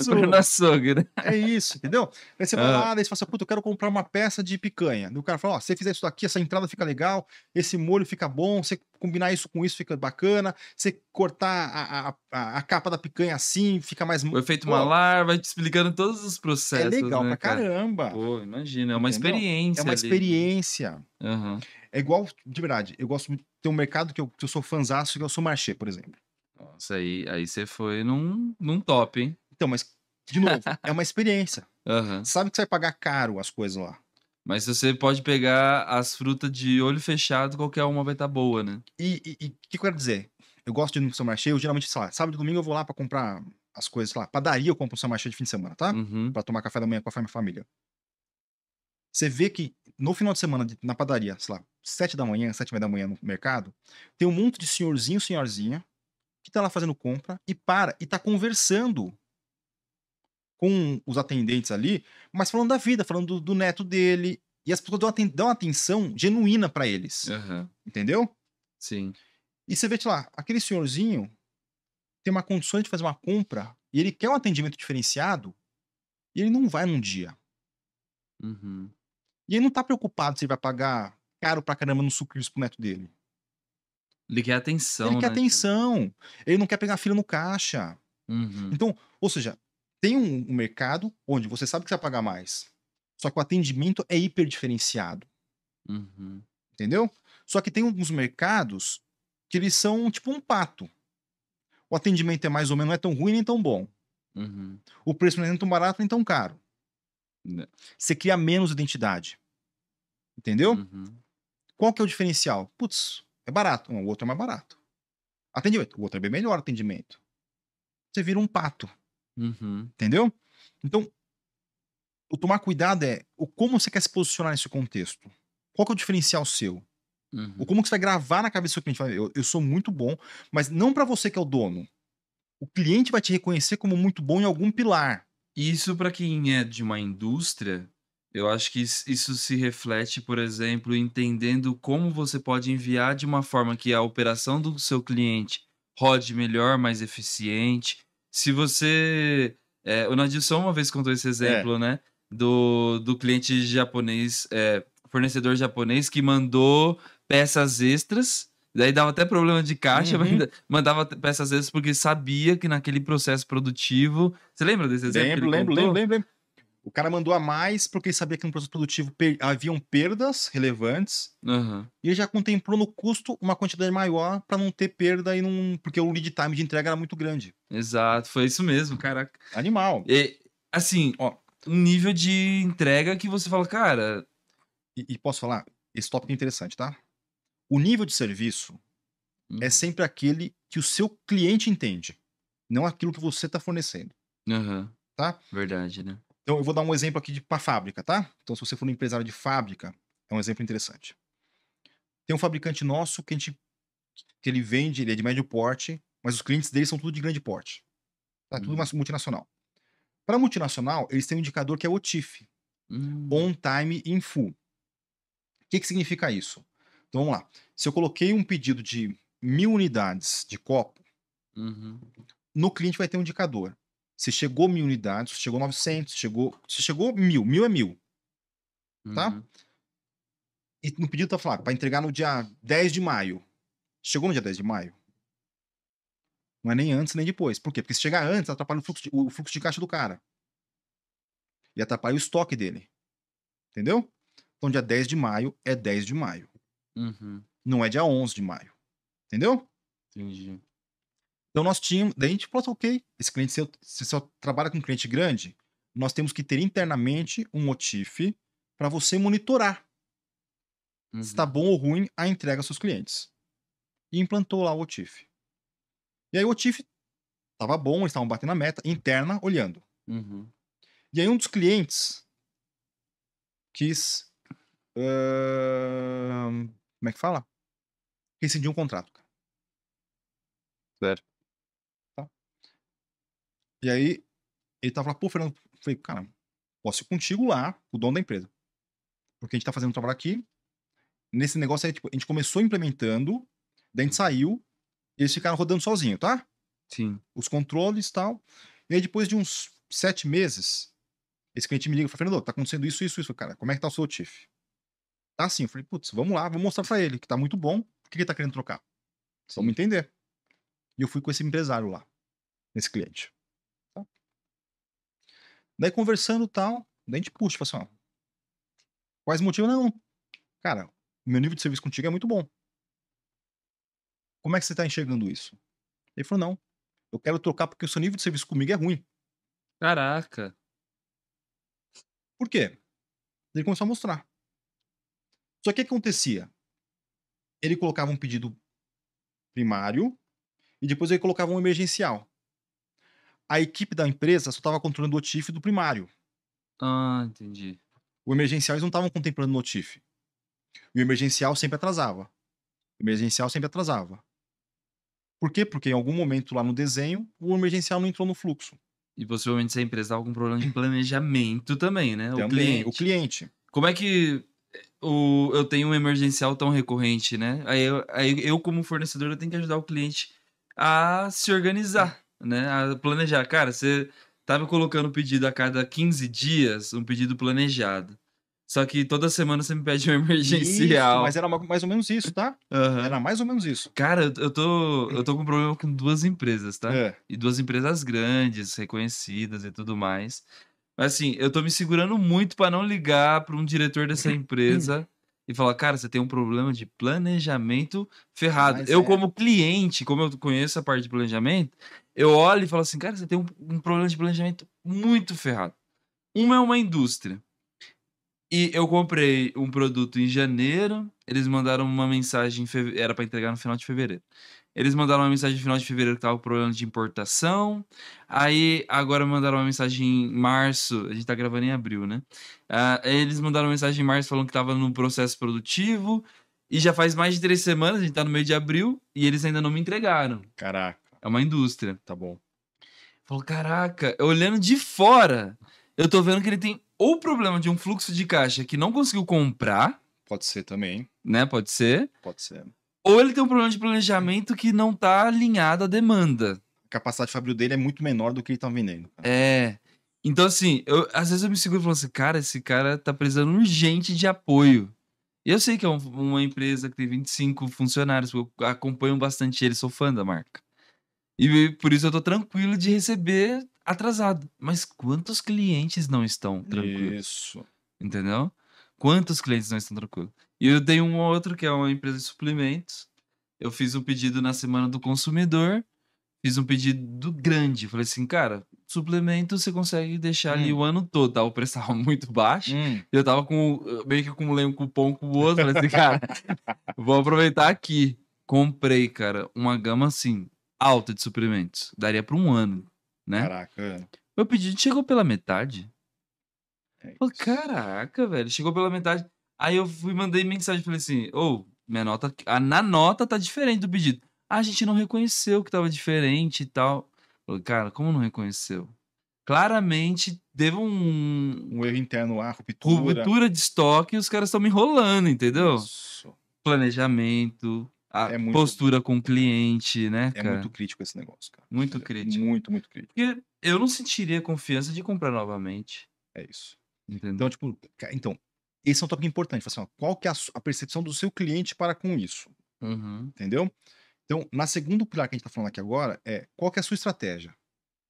pra ir no isso! açougue, né. É isso, entendeu? Aí você vai Aham. lá, daí você fala assim: "Puta, eu quero comprar uma peça de picanha". Daí o cara fala: "Ó, se você fizer isso daqui, essa entrada fica legal, esse molho fica bom, você combinar isso com isso fica bacana, você cortar a capa da picanha assim, fica mais O efeito pô, malar vai te explicando todos os é processos, legal né, pra cara. caramba", Pô, imagina, é uma entendeu? É experiência uma ali, né. experiência. Aham. É igual de verdade, eu gosto muito tem um mercado que eu sou fãzaço, que é o Supermarché, por exemplo. Nossa, aí você foi num top, hein. Então, mas, de novo, é uma experiência. Aham. Sabe que você vai pagar caro as coisas lá. Mas você pode pegar as frutas de olho fechado, qualquer uma vai estar boa, né. E o que eu quero dizer? Eu gosto de ir no Supermarché, eu geralmente, sei lá, sábado e domingo eu vou lá pra comprar as coisas, sei lá, padaria eu compro no Supermarché de fim de semana, tá? Uhum. Pra tomar café da manhã com a minha família. Você vê que no final de semana na padaria, sei lá, 7 da manhã, 7h30 no mercado, tem um monte de senhorzinho, senhorzinha, que tá lá fazendo compra e para e tá conversando com os atendentes ali, mas falando da vida, falando do neto dele, e as pessoas dão atenção genuína pra eles, Aham. entendeu? Sim. E você vê, sei lá, aquele senhorzinho tem uma condições de fazer uma compra e ele quer um atendimento diferenciado, e ele não vai num dia. Uhum. E ele não tá preocupado se ele vai pagar caro pra caramba no sucrilhos para o neto dele. Ele quer Ele atenção, quer né, cara. atenção, ele não quer pegar fila no caixa. Uhum. Então, ou seja, tem um mercado onde você sabe que você vai pagar mais, só que o atendimento é hiper diferenciado, Uhum. entendeu? Só que tem alguns mercados que eles são tipo um pato. O atendimento é mais ou menos, não é tão ruim nem tão bom. Uhum. O preço não é nem tão barato nem tão caro. Né. Você cria menos identidade, entendeu? Uhum. Qual que é o diferencial? Putz, é barato. Não, o outro é mais barato. Atendimento, o outro é bem melhor atendimento. Você vira um pato, Uhum. entendeu? Então, o tomar cuidado é o como você quer se posicionar nesse contexto. Qual que é o diferencial seu? O Uhum. como que você vai gravar na cabeça do seu cliente? Vai, eu sou muito bom, mas não para você que é o dono. O cliente vai te reconhecer como muito bom em algum pilar. Isso para quem é de uma indústria, eu acho que isso se reflete, por exemplo, entendendo como você pode enviar de uma forma que a operação do seu cliente rode melhor, mais eficiente. Se você, o Nadilson uma vez contou esse É. exemplo, né, do cliente japonês, fornecedor japonês que mandou peças extras, daí dava até problema de caixa, mas Uhum. ainda mandava peças extras, porque sabia que naquele processo produtivo, você lembra desse exemplo que Lembro, ele lembro, lembro, contou? lembro, lembro. O cara mandou a mais porque ele sabia que no processo produtivo haviam perdas relevantes. Aham. E ele já contemplou no custo uma quantidade maior para não ter perda e não, porque o lead time de entrega era muito grande. Exato, foi isso mesmo, caraca. Animal. E, assim, Ó, um nível de entrega que você fala: "Cara". e posso falar? Esse tópico é interessante, tá? O nível de serviço é Uhum. sempre aquele que o seu cliente entende, não aquilo que você está fornecendo, Aham. tá? Verdade, né. Então eu vou dar um exemplo aqui para fábrica, tá? Então se você for um empresário de fábrica, é um exemplo interessante. Tem um fabricante nosso que ele vende, ele é de médio porte, mas os clientes dele são tudo de grande porte, tá? Tudo uma Uhum. multinacional. Para multinacional, eles têm um indicador que é o TIF. On time in full. O que significa isso? Então vamos lá. Se eu coloquei um pedido de 1000 unidades de copo, Uhum. no cliente vai ter um indicador. Se chegou 1000 unidades, se chegou 900, se chegou 1000, 1000 é 1000, tá? Uhum. E no pedido tá falando, para entregar no dia 10 de maio. Chegou no dia 10 de maio? Não é nem antes nem depois. Por quê? Porque se chegar antes, atrapalha o fluxo de caixa do cara. E atrapalha o estoque dele. Entendeu? Então, dia 10 de maio é 10 de maio. Uhum. Não é dia 11 de maio. Entendeu? Entendi. Então, nós tínhamos. Daí a gente falou, ok, esse cliente, se você trabalha com um cliente grande, nós temos que ter internamente um OTIF para você monitorar se está Uhum. bom ou ruim a entrega aos seus clientes. E implantou lá o OTIF. E aí o OTIF estava bom, eles estavam batendo a meta, interna, olhando. Uhum. E aí um dos clientes quis. Como é que fala? Rescindir um contrato. Cara. Certo. Tá? E aí ele tava lá, pô, Fernando, eu falei, cara, posso ir contigo lá, o dono da empresa. Porque a gente tá fazendo um trabalho aqui. Nesse negócio aí, tipo, a gente começou implementando, daí a gente saiu, e eles ficaram rodando sozinho, tá? Sim. Os controles e tal. E aí, depois de uns 7 meses, esse cliente me liga e fala, Fernando, tá acontecendo isso, isso, isso. Cara, como é que tá o seu TIF? Tá assim. Eu falei, putz, vamos lá, vou mostrar pra ele que tá muito bom. Por que ele tá querendo trocar? Vamos Sim. entender. E eu fui com esse empresário lá, esse cliente. Tá? Daí conversando e tal, daí a gente puxa, fala assim, ó, quais motivos? Não, cara, o meu nível de serviço contigo é muito bom. Como é que você tá enxergando isso? Ele falou, não, eu quero trocar porque o seu nível de serviço comigo é ruim. Caraca. Por quê? Ele começou a mostrar. Só que o que acontecia? Ele colocava um pedido primário e depois ele colocava um emergencial. A equipe da empresa só estava controlando o TIF do primário. Ah, entendi. O emergencial eles não estavam contemplando no TIF. E o emergencial sempre atrasava. O emergencial sempre atrasava. Por quê? Porque em algum momento lá no desenho, o emergencial não entrou no fluxo. E possivelmente se a empresa tava com problema de planejamento também, né? O Também, o cliente. cliente. Como é que eu tenho um emergencial tão recorrente, né? Aí eu, como fornecedor, eu tenho que ajudar o cliente a se organizar, né? A planejar. Cara, você tava colocando pedido a cada 15 dias, um pedido planejado. Só que toda semana você me pede um Isso, mas emergencial. era mais ou menos isso, tá? Aham. Era mais ou menos isso. Cara, eu tô com um problema com 2 empresas, tá? É. E 2 empresas grandes, reconhecidas e tudo mais. Mas assim, eu tô me segurando muito pra não ligar pra um diretor dessa empresa e falar: "Cara, você tem um problema de planejamento ferrado". Mas Eu é. como cliente, como eu conheço a parte de planejamento, eu olho e falo assim: "Cara, você tem um problema de planejamento muito ferrado". Uma é uma indústria. E eu comprei um produto em janeiro, eles mandaram uma mensagem em era para entregar no final de fevereiro. Eles mandaram uma mensagem no final de fevereiro que estava com problema de importação, aí agora mandaram uma mensagem em março, a gente tá gravando em abril, né. Eles mandaram uma mensagem em março falando que estava num processo produtivo, e já faz mais de 3 semanas, a gente tá no meio de abril, e eles ainda não me entregaram. Caraca, É uma indústria. tá bom. Falou: "Caraca", olhando de fora, eu tô vendo que ele tem ou problema de um fluxo de caixa que não conseguiu comprar, Pode ser também. né, pode ser, Pode ser. ou ele tem um problema de planejamento que não tá alinhado à demanda. A capacidade fabril dele é muito menor do que ele tá vendendo. Cara. É. Então assim, às vezes eu me seguro e falo assim: "Cara, esse cara tá precisando urgente de apoio". E eu sei que é uma empresa que tem 25 funcionários, eu acompanho bastante ele, sou fã da marca. E por isso eu tô tranquilo de receber atrasado. Mas quantos clientes não estão tranquilos? Isso. Entendeu? Quantos clientes não estão tranquilos? E eu tenho um outro que é uma empresa de suplementos. Eu fiz um pedido na semana do consumidor, fiz um pedido grande. Falei assim, cara, suplemento você consegue deixar ali o ano todo, tá? O preço estava muito baixo. Hum. Eu tava eu meio que acumulei um cupom com o outro. Falei assim, cara, vou aproveitar aqui. Comprei, cara, uma gama assim, alta de suprimentos. Daria para um ano, né? Caraca. Meu pedido chegou pela metade. É Falei, isso. caraca, velho, chegou pela metade. Aí eu fui, mandei mensagem, falei assim, ô, minha nota, na nota tá diferente do pedido. Ah, a gente não reconheceu que tava diferente e tal. Falei, cara, como não reconheceu? claramente teve Um erro interno lá, ruptura. ruptura de estoque e os caras estão me enrolando, entendeu? Isso. Planejamento, a É muito, postura com o cliente, né, é cara? muito crítico esse negócio, cara. Muito Entendeu? crítico. Muito, muito crítico. Porque eu não sentiria confiança de comprar novamente, É isso. Então, entendeu? tipo, então, esse é um tópico importante. Assim, ó, qual que é a percepção do seu cliente para com isso? Uhum, Entendeu? Então, na segundo pilar que a gente está falando aqui agora, qual que é a sua estratégia?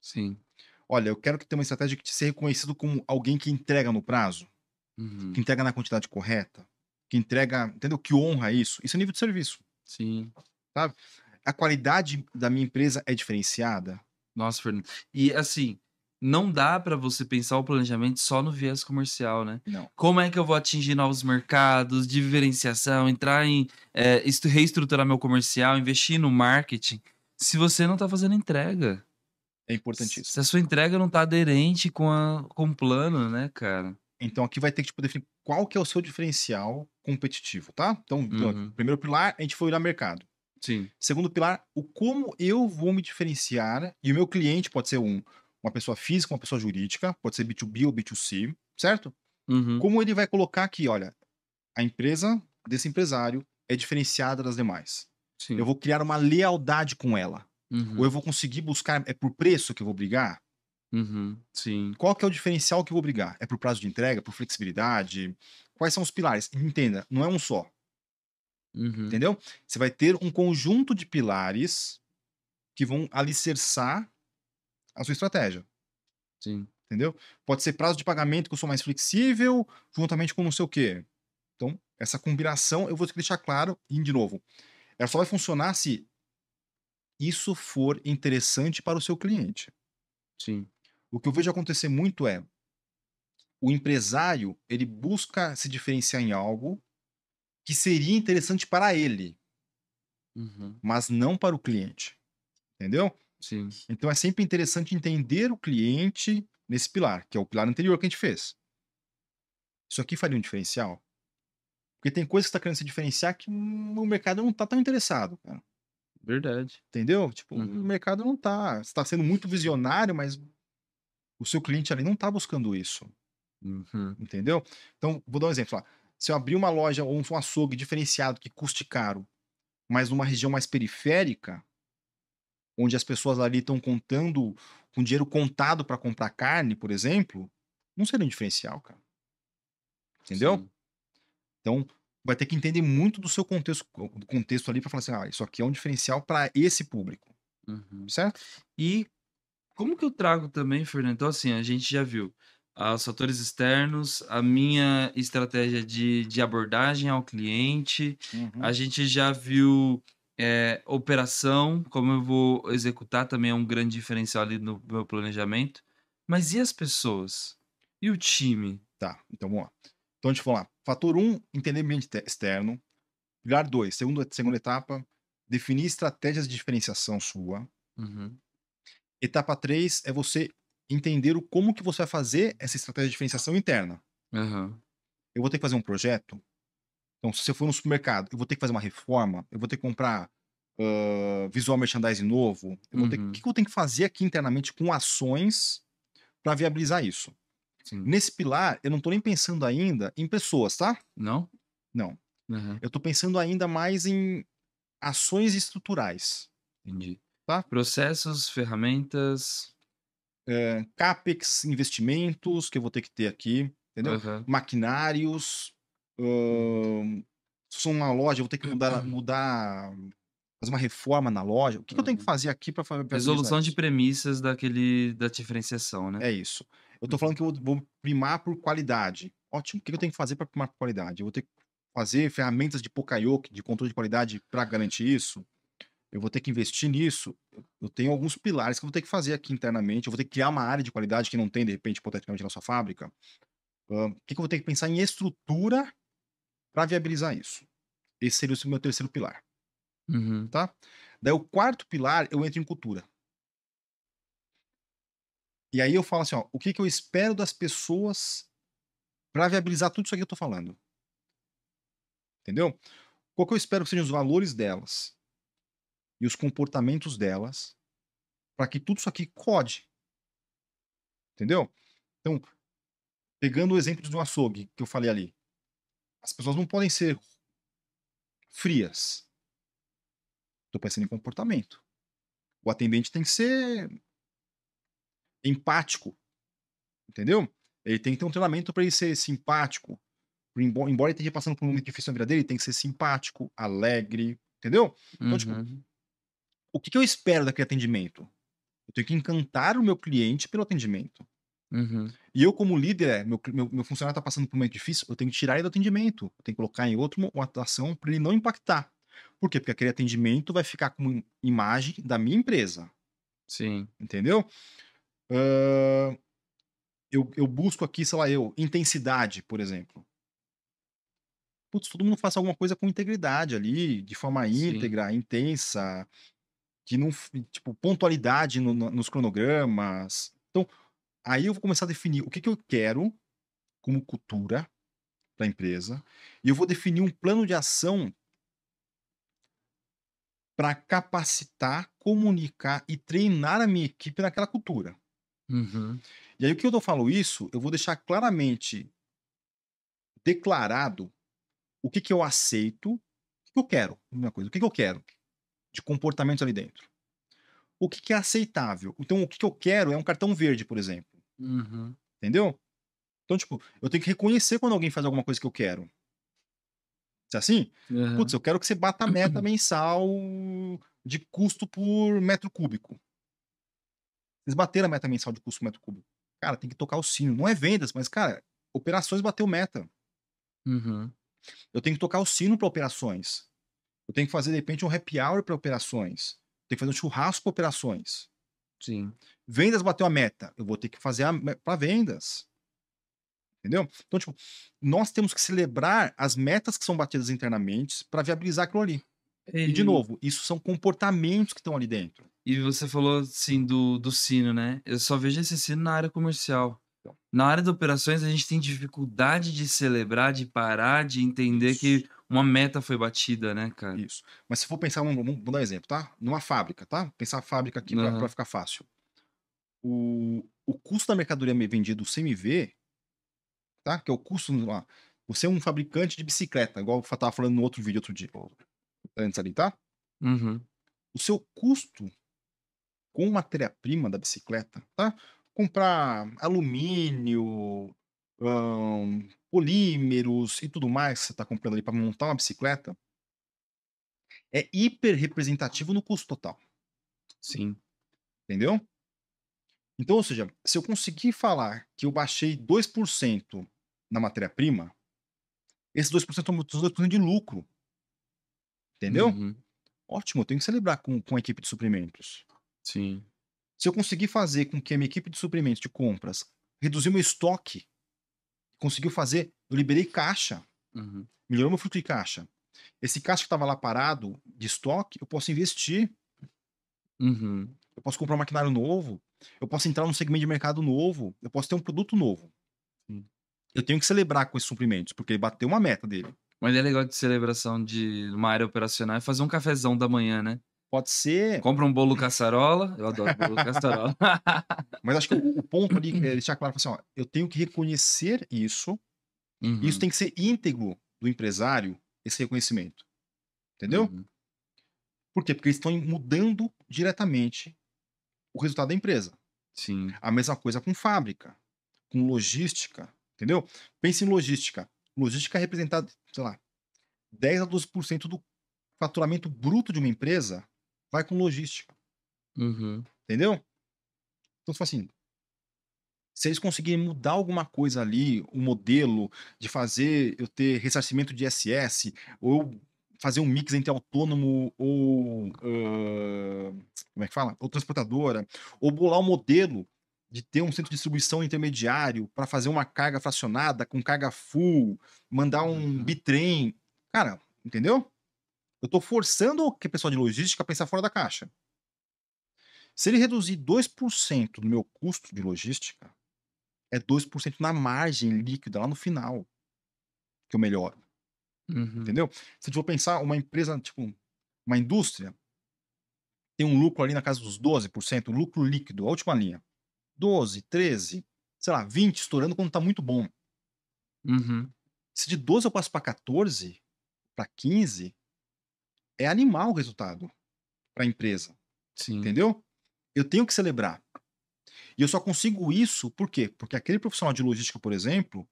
sim. Olha, eu quero que tenha uma estratégia que te seja reconhecido como alguém que entrega no prazo, que Uhum, entrega na quantidade correta, que entrega, entendeu? Que honra isso. Isso é nível de serviço, sim. sabe? A qualidade da minha empresa é diferenciada? Nossa, Fernando. E assim, não dá pra você pensar o planejamento só no viés comercial, né? Não. Como é que eu vou atingir novos mercados, diferenciação, entrar em reestruturar meu comercial, investir no marketing, se você não tá fazendo entrega? É Se importantíssimo. a sua entrega não tá aderente com o plano, né, cara? Então aqui vai ter que tipo, definir qual que é o seu diferencial competitivo, tá? Então, Uhum. primeiro pilar, a gente foi olhar mercado. Sim. Segundo pilar, o como eu vou me diferenciar, e o meu cliente pode ser uma pessoa física, uma pessoa jurídica, pode ser B2B ou B2C, certo? Uhum. Como ele vai colocar aqui, olha, a empresa desse empresário é diferenciada das demais. Eu Sim. vou criar uma lealdade com ela. Ou eu Uhum. vou conseguir buscar, é por preço que eu vou brigar? Uhum. Sim. Qual que é o diferencial que eu vou brigar? É por prazo de entrega, por flexibilidade? Quais são os pilares? Entenda, não é um só, Uhum. entendeu? Você vai ter um conjunto de pilares que vão alicerçar a sua estratégia, Sim. entendeu? Pode ser prazo de pagamento que eu sou mais flexível, juntamente com não sei o quê. Então, essa combinação eu vou te deixar claro, e de novo, ela só vai funcionar se isso for interessante para o seu cliente. Sim. O que eu vejo acontecer muito é o empresário, ele busca se diferenciar em algo que seria interessante para ele, Uhum. mas não para o cliente, entendeu? Sim. Então é sempre interessante entender o cliente nesse pilar, que é o pilar anterior que a gente fez. Isso aqui faria um diferencial? Porque tem coisa que você está querendo se diferenciar que o mercado não está tão interessado, cara. Verdade. Entendeu? Tipo, o Uhum. mercado não tá. Você está sendo muito visionário, mas o seu cliente ali não está buscando isso, Uhum. entendeu? Então, vou dar um exemplo. Ó. Se eu abrir uma loja ou um açougue diferenciado que custe caro, mas numa região mais periférica, onde as pessoas ali estão contando com dinheiro contado para comprar carne, por exemplo, não seria um diferencial, cara. Entendeu? Sim. Então, vai ter que entender muito do contexto ali para falar assim: "Ah, isso aqui é um diferencial para esse público", Uhum. certo? E como que eu trago também, Fernando? Então, assim, a gente já viu os fatores externos, a minha estratégia de abordagem ao cliente, a Uhum. gente já viu operação, como eu vou executar também é um grande diferencial ali no meu planejamento. Mas e as pessoas? E o time? Tá, então vamos lá. Então a gente falou lá, fator um, entender ambiente externo. Pilar 2, segunda etapa, definir estratégias de diferenciação sua. Uhum. Etapa 3 é você entender o como que você vai fazer essa estratégia de diferenciação interna. Aham. Eu vou ter que fazer um projeto? Então, se eu for no supermercado, eu vou ter que fazer uma reforma? Eu vou ter que comprar, visual merchandising novo? O que Uhum. que eu tenho que fazer aqui internamente com ações para viabilizar isso? Sim. Nesse pilar, eu não estou nem pensando ainda em pessoas, tá? Não? Não. Aham. Eu estou pensando ainda mais em ações estruturais, Entendi. tá? Processos, ferramentas. CapEx, investimentos que eu vou ter que ter aqui, entendeu? Aham. Maquinários, se sou uma loja, eu vou ter que fazer uma reforma na loja. O que que eu tenho que Uhum. fazer aqui para viabilizar Resolução de isso? premissas da diferenciação, né. É isso. Eu tô falando Uhum. que eu vou primar por qualidade. Ótimo. O que que eu tenho que fazer para primar por qualidade? Eu vou ter que fazer ferramentas de Poka-yoke, de controle de qualidade para garantir isso? Eu vou ter que investir nisso. Eu tenho alguns pilares que eu vou ter que fazer aqui internamente. Eu vou ter que criar uma área de qualidade que não tem, de repente, hipoteticamente, na sua fábrica. O que que eu vou ter que pensar em estrutura para viabilizar isso? Esse seria o meu terceiro pilar, Uhum. tá? Daí o quarto pilar, eu entro em cultura. E aí eu falo assim, ó, o que que eu espero das pessoas para viabilizar tudo isso aqui que eu tô falando, entendeu? Qual que eu espero que sejam os valores delas e os comportamentos delas para que tudo isso aqui code, entendeu? Então, pegando o exemplo de um açougue que eu falei ali, as pessoas não podem ser frias. Tô pensando em comportamento. O atendente tem que ser empático, entendeu? Ele tem que ter um treinamento para ele ser simpático. Embora ele esteja passando por um momento difícil na vida dele, ele tem que ser simpático, alegre, entendeu? Então, tipo, Uhum. o que que eu espero daquele atendimento? Eu tenho que encantar o meu cliente pelo atendimento. Uhum. E eu, como líder, meu funcionário está passando por um momento difícil, eu tenho que tirar ele do atendimento. Eu tenho que colocar em uma atuação para ele não impactar. Por quê? Porque aquele atendimento vai ficar como imagem da minha empresa, Sim. entendeu? Hã, eu busco aqui, sei lá, intensidade, por exemplo. Putz, todo mundo faça alguma coisa com integridade ali, de forma Sim. íntegra, intensa, que não f tipo, pontualidade nos cronogramas. Então, aí eu vou começar a definir o que que eu quero como cultura para a empresa, e eu vou definir um plano de ação para capacitar, comunicar e treinar a minha equipe naquela cultura. Uhum. E aí, o que eu falo isso, eu vou deixar claramente declarado o que que eu aceito, o que que eu quero, primeira coisa, o que que eu quero de comportamentos ali dentro. O que que é aceitável. Então, o que que eu quero é um cartão verde, por exemplo, Uhum. entendeu? Então, tipo, eu tenho que reconhecer quando alguém faz alguma coisa que eu quero. Se é assim, putz, Aham. eu quero que você bata a meta mensal de custo por metro cúbico. Eles bateram a meta mensal de custo por metro cúbico. Cara, tem que tocar o sino. Não é vendas, mas, cara, operações bateu meta. Uhum. Eu tenho que tocar o sino para operações. Eu tenho que fazer, de repente, um happy hour para operações. Tenho que fazer um churrasco para operações. Sim. Vendas bateu a meta. Eu vou ter que fazer para vendas. Entendeu? Então, tipo, nós temos que celebrar as metas que são batidas internamente para viabilizar aquilo ali. E, de E novo, isso são comportamentos que estão ali dentro. e você falou, assim, do sino, né, eu só vejo esse sino na área comercial. Então, Na área de operações, a gente tem dificuldade de celebrar, de parar, de entender isso, que uma meta foi batida, né, cara. isso. Mas se for pensar, vamos dar um exemplo, tá? Numa fábrica, tá? Pensar a fábrica aqui para Aham. ficar fácil. O custo da mercadoria vendido CMV, tá? Que é o custo lá. Você é um fabricante de bicicleta, igual eu estava falando no outro vídeo outro dia, antes ali, tá? Uhum. O seu custo com matéria-prima da bicicleta, tá? Comprar alumínio, polímeros e tudo mais que você está comprando ali para montar uma bicicleta, é hiper representativo no custo total, Sim. entendeu? Então, ou seja, se eu conseguir falar que eu baixei 2% na matéria-prima, esses 2% são os 2% de lucro, entendeu? Uhum. Ótimo, eu tenho que celebrar com a equipe de suprimentos. Sim. Se eu conseguir fazer com que a minha equipe de suprimentos de compras reduziu meu estoque, conseguiu fazer, eu liberei caixa, Uhum. melhorou meu fluxo de caixa. Esse caixa que estava lá parado de estoque, eu posso investir, Uhum. eu posso comprar um maquinário novo, eu posso entrar num segmento de mercado novo, eu posso ter um produto novo. Sim. Eu tenho que celebrar com esses suprimentos, porque ele bateu uma meta dele. Mas é legal de celebração de uma área operacional é fazer um cafezão da manhã, né. Pode ser, Compra um bolo caçarola, eu adoro bolo caçarola. mas acho que o ponto ali é deixar claro assim, ó, eu tenho que reconhecer isso, e isso Uhum. tem que ser íntegro do empresário, esse reconhecimento, entendeu? Uhum. Por quê? Porque eles estão mudando diretamente o resultado da empresa. Sim. A mesma coisa com fábrica, com logística, entendeu? Pense em logística. Logística é representada, sei lá, 10 a 12% do faturamento bruto de uma empresa vai com logística, Uhum. entendeu? Então, se for assim, se eles conseguirem mudar alguma coisa ali, o modelo de fazer eu ter ressarcimento de ISS, ou fazer um mix entre autônomo ou, como é que fala? Ou transportadora, ou bolar um modelo de ter um centro de distribuição intermediário para fazer uma carga fracionada com carga full, mandar um Uhum. bitrem. Cara, entendeu? Eu estou forçando o que pessoal de logística a pensar fora da caixa. Se ele reduzir 2% do meu custo de logística, é 2% na margem líquida lá no final, que eu melhoro, Uhum. entendeu? Se a gente for pensar uma empresa, tipo, uma indústria, tem um lucro ali na casa dos 12%, lucro líquido, a última linha. 12, 13, sei lá, 20 estourando quando tá muito bom. Uhum. Se de 12 eu passo para 14, para 15, é animal o resultado para a empresa, Sim. entendeu? Eu tenho que celebrar. E eu só consigo isso por quê? Porque aquele profissional de logística, por exemplo,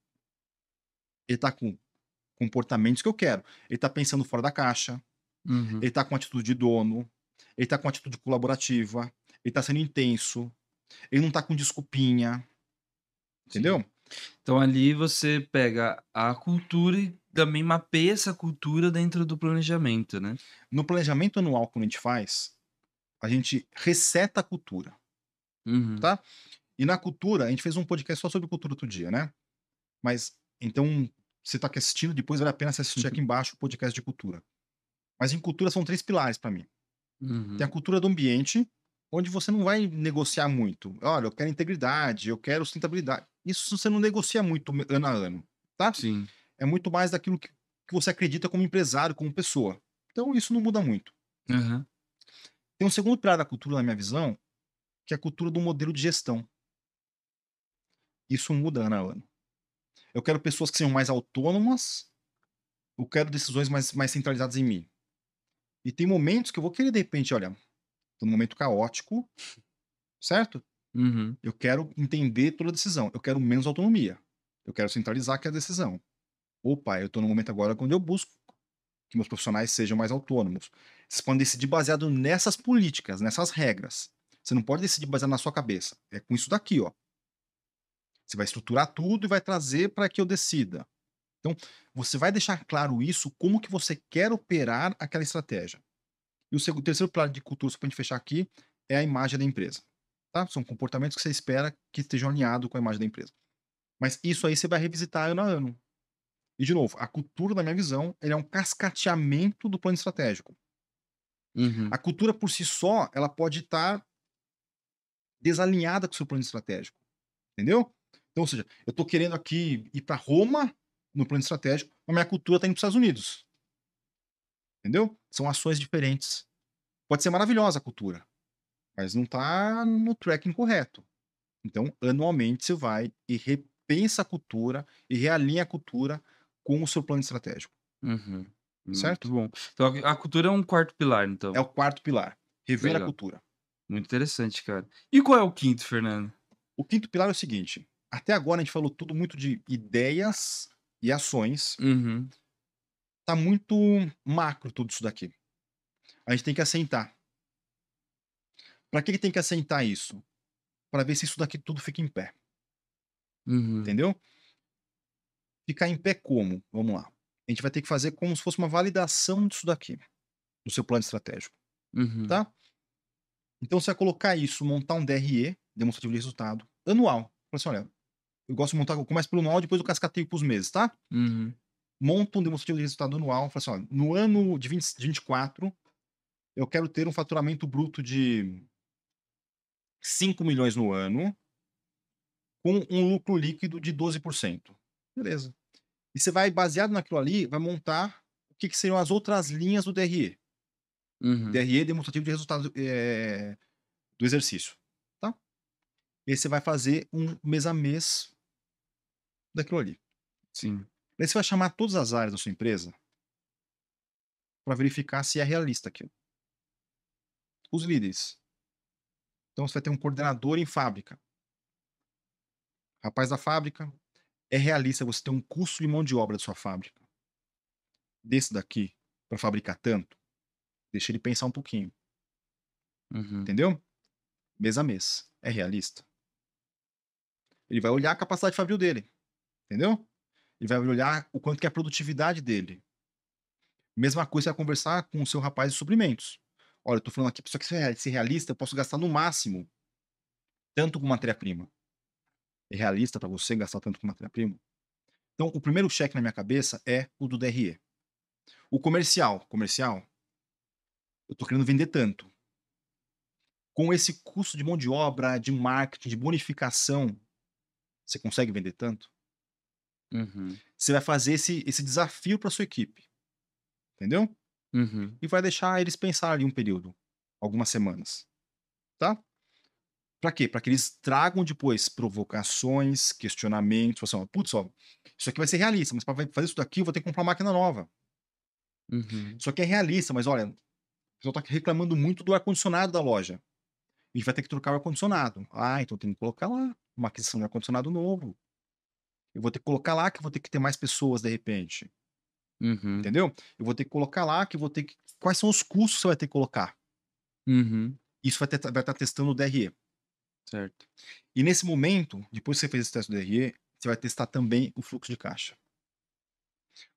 ele tá com comportamentos que eu quero. Ele tá pensando fora da caixa, Uhum. ele tá com atitude de dono, ele tá com atitude colaborativa, ele tá sendo intenso, ele não tá com desculpinha, Sim. entendeu? Então ali você pega a cultura e também mapeia essa cultura dentro do planejamento, né? No planejamento anual, quando a gente faz, a gente reseta a cultura, Uhum. tá? E na cultura, a gente fez um podcast só sobre cultura outro dia, né? Mas, então, você tá aqui assistindo, depois vale a pena você assistir aqui embaixo o podcast de cultura. Mas em cultura são 3 pilares para mim. Tem a Uhum. cultura do ambiente, onde você não vai negociar muito. Olha, eu quero integridade, eu quero sustentabilidade. Isso você não negocia muito ano a ano, tá? Sim. É muito mais daquilo que você acredita como empresário, como pessoa. Então isso não muda muito. Aham. Tem um segundo pilar da cultura, na minha visão, que é a cultura do modelo de gestão. Isso muda ano a ano. Eu quero pessoas que sejam mais autônomas, eu quero decisões mais centralizadas em mim. E tem momentos que eu vou querer, de repente, olha, tô num momento caótico, certo? Uhum. Eu quero entender toda a decisão. Eu quero menos autonomia. Eu quero centralizar que é a decisão. Opa, eu estou no momento agora onde eu busco que meus profissionais sejam mais autônomos. Vocês podem decidir baseado nessas políticas, nessas regras. Você não pode decidir baseado na sua cabeça. É com isso daqui, ó. Você vai estruturar tudo e vai trazer para que eu decida. Então, você vai deixar claro isso, como que você quer operar aquela estratégia. E o terceiro pilar de cultura, só para a gente fechar aqui, é a imagem da empresa. Tá? São comportamentos que você espera que estejam alinhados com a imagem da empresa. Mas isso aí você vai revisitar ano a ano. E, de novo, a cultura, na minha visão, ele é um cascateamento do plano estratégico. Uhum. A cultura, por si só, ela pode estar desalinhada com o seu plano estratégico, entendeu? Então, ou seja, eu estou querendo aqui ir para Roma no plano estratégico, mas minha cultura está indo para os Estados Unidos, entendeu? São ações diferentes. Pode ser maravilhosa a cultura, mas não está no tracking correto. Então, anualmente, você vai e repensa a cultura e realinha a cultura com o seu plano estratégico, Uhum. Muito certo? bom. Então a cultura é um quarto pilar, É então. o quarto pilar, rever a Legal. cultura. Muito interessante, cara. E qual é o quinto, Fernando? O quinto pilar é o seguinte: até agora a gente falou tudo muito de ideias e ações, Uhum. tá muito macro tudo isso daqui. A gente tem que assentar. Para que tem que assentar isso? Para ver se isso daqui tudo fica em pé, Uhum. entendeu? Ficar em pé como? Vamos lá. A gente vai ter que fazer como se fosse uma validação disso daqui, do seu plano estratégico, Uhum. tá? Então você vai colocar isso, montar um DRE, demonstrativo de resultado, anual. Fala assim, olha, eu gosto de montar, eu começo pelo anual, depois eu cascateio para os meses, tá? Uhum. Monta um demonstrativo de resultado anual, fala assim, olha, no ano de 24, eu quero ter um faturamento bruto de 5 milhões no ano, com um lucro líquido de 12%. Beleza. E você vai, baseado naquilo ali, vai montar o que seriam as outras linhas do DRE. Uhum. DRE demonstrativo de resultado do exercício. Tá? E aí você vai fazer um mês a mês daquilo ali. Sim. Aí você vai chamar todas as áreas da sua empresa para verificar se é realista aquilo. Os líderes. Então você vai ter um coordenador em fábrica. Rapaz da fábrica, é realista você ter um custo de mão de obra da sua fábrica desse daqui para fabricar tanto? Deixa ele pensar um pouquinho, Uhum. entendeu? Mês a mês. É realista? Ele vai olhar a capacidade fabril dele, entendeu? Ele vai olhar o quanto que é a produtividade dele. Mesma coisa, você vai conversar com o seu rapaz de suprimentos. Olha, eu tô falando aqui, só que ser realista, eu posso gastar no máximo tanto com matéria-prima. É realista para você gastar tanto com matéria-prima? Então, o primeiro cheque na minha cabeça é o do DRE. O comercial, eu tô querendo vender tanto. Com esse custo de mão de obra, de marketing, de bonificação, você consegue vender tanto? Uhum. Você vai fazer esse desafio para sua equipe, entendeu? Uhum. E vai deixar eles pensarem ali um período, algumas semanas, tá? Pra quê? Pra que eles tragam depois provocações, questionamentos, assim, ó, putz, ó, isso aqui vai ser realista, mas pra fazer isso daqui eu vou ter que comprar uma máquina nova. Uhum. Isso aqui é realista, mas olha, o pessoal tá reclamando muito do ar-condicionado da loja. A gente vai ter que trocar o ar-condicionado. Ah, então tem que colocar lá uma aquisição de ar-condicionado novo. Eu vou ter que colocar lá que eu vou ter que ter mais pessoas de repente, Uhum. entendeu? Eu vou ter que colocar lá que eu vou ter que quais são os custos que você vai ter que colocar? Uhum. Isso vai estar testando o DRE. Certo. E nesse momento, depois que você fez esse teste do DRE, você vai testar também o fluxo de caixa.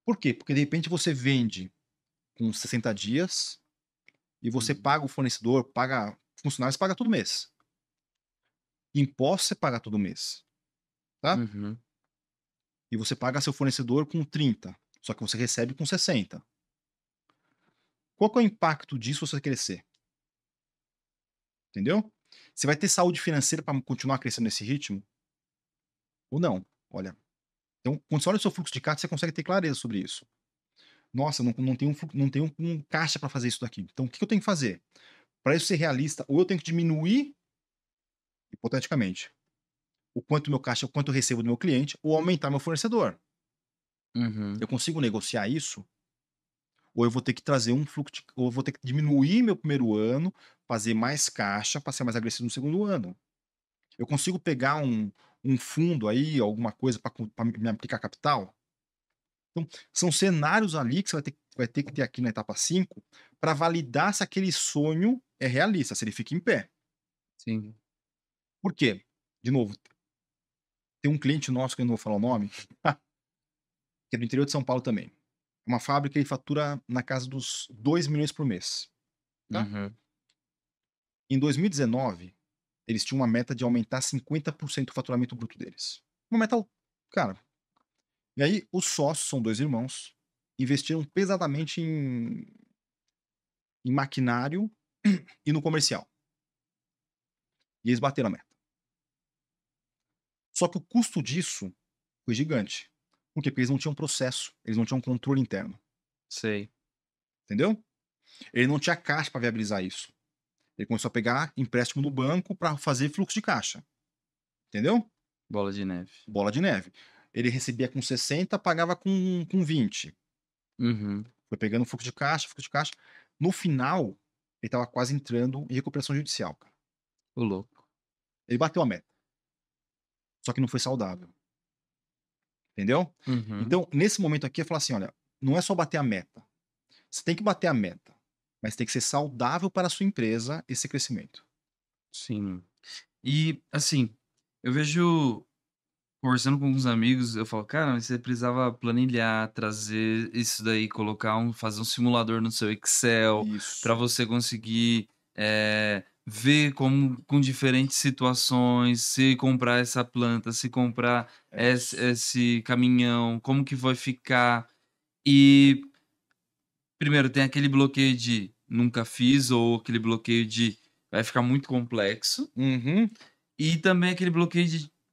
Por quê? Porque de repente você vende com 60 dias e você Uhum. paga o fornecedor, paga funcionários, paga todo mês. Imposto você paga todo mês, tá? Uhum. E você paga seu fornecedor com 30, só que você recebe com 60. Qual que é o impacto disso você crescer? Entendeu? Você vai ter saúde financeira para continuar crescendo nesse ritmo ou não? Olha, então quando você olha o seu fluxo de caixa, você consegue ter clareza sobre isso. Nossa, não tenho não tenho um caixa para fazer isso daqui. Então o que eu tenho que fazer? Para isso ser realista, ou eu tenho que diminuir, hipoteticamente, o quanto meu caixa, o quanto eu recebo do meu cliente, ou aumentar meu fornecedor. Uhum. Eu consigo negociar isso? Ou eu vou ter que trazer um fluxo ou eu vou ter que diminuir meu primeiro ano, fazer mais caixa para ser mais agressivo no segundo ano. Eu consigo pegar um fundo aí, alguma coisa para me aplicar capital? Então, são cenários ali que você vai ter que ter aqui na etapa 5 para validar se aquele sonho é realista, se ele fica em pé. Sim. Por quê? De novo, tem um cliente nosso, que eu não vou falar o nome, que é do interior de São Paulo também. É uma fábrica que fatura na casa dos 2 milhões por mês, tá? Uhum. Em 2019, eles tinham uma meta de aumentar 50% o faturamento bruto deles. Uma meta, cara. E aí, os sócios, são 2 irmãos, investiram pesadamente em maquinário e no comercial. E eles bateram a meta. Só que o custo disso foi gigante. Por quê? Porque eles não tinham processo, eles não tinham controle interno, Sei. entendeu? Ele não tinha caixa para viabilizar isso. Ele começou a pegar empréstimo no banco para fazer fluxo de caixa, entendeu? Bola de neve. Bola de neve. Ele recebia com 60, pagava com 20. Uhum. Foi pegando fluxo de caixa, fluxo de caixa. No final, ele estava quase entrando em recuperação judicial, cara. O louco. Ele bateu a meta, só que não foi saudável, entendeu? Uhum. Então, nesse momento aqui, é falar assim: olha, não é só bater a meta. Você tem que bater a meta, mas tem que ser saudável para a sua empresa esse crescimento. Sim. E, assim, eu vejo conversando com alguns amigos, eu falo: "Cara, você precisava planilhar, trazer isso daí, colocar fazer um simulador no seu Excel, para Isso. você conseguir, ver como com diferentes situações, se comprar essa planta, se comprar É isso. esse caminhão, como que vai ficar". E, primeiro, tem aquele bloqueio de nunca fiz ou aquele bloqueio de vai ficar muito complexo. Uhum, E também aquele bloqueio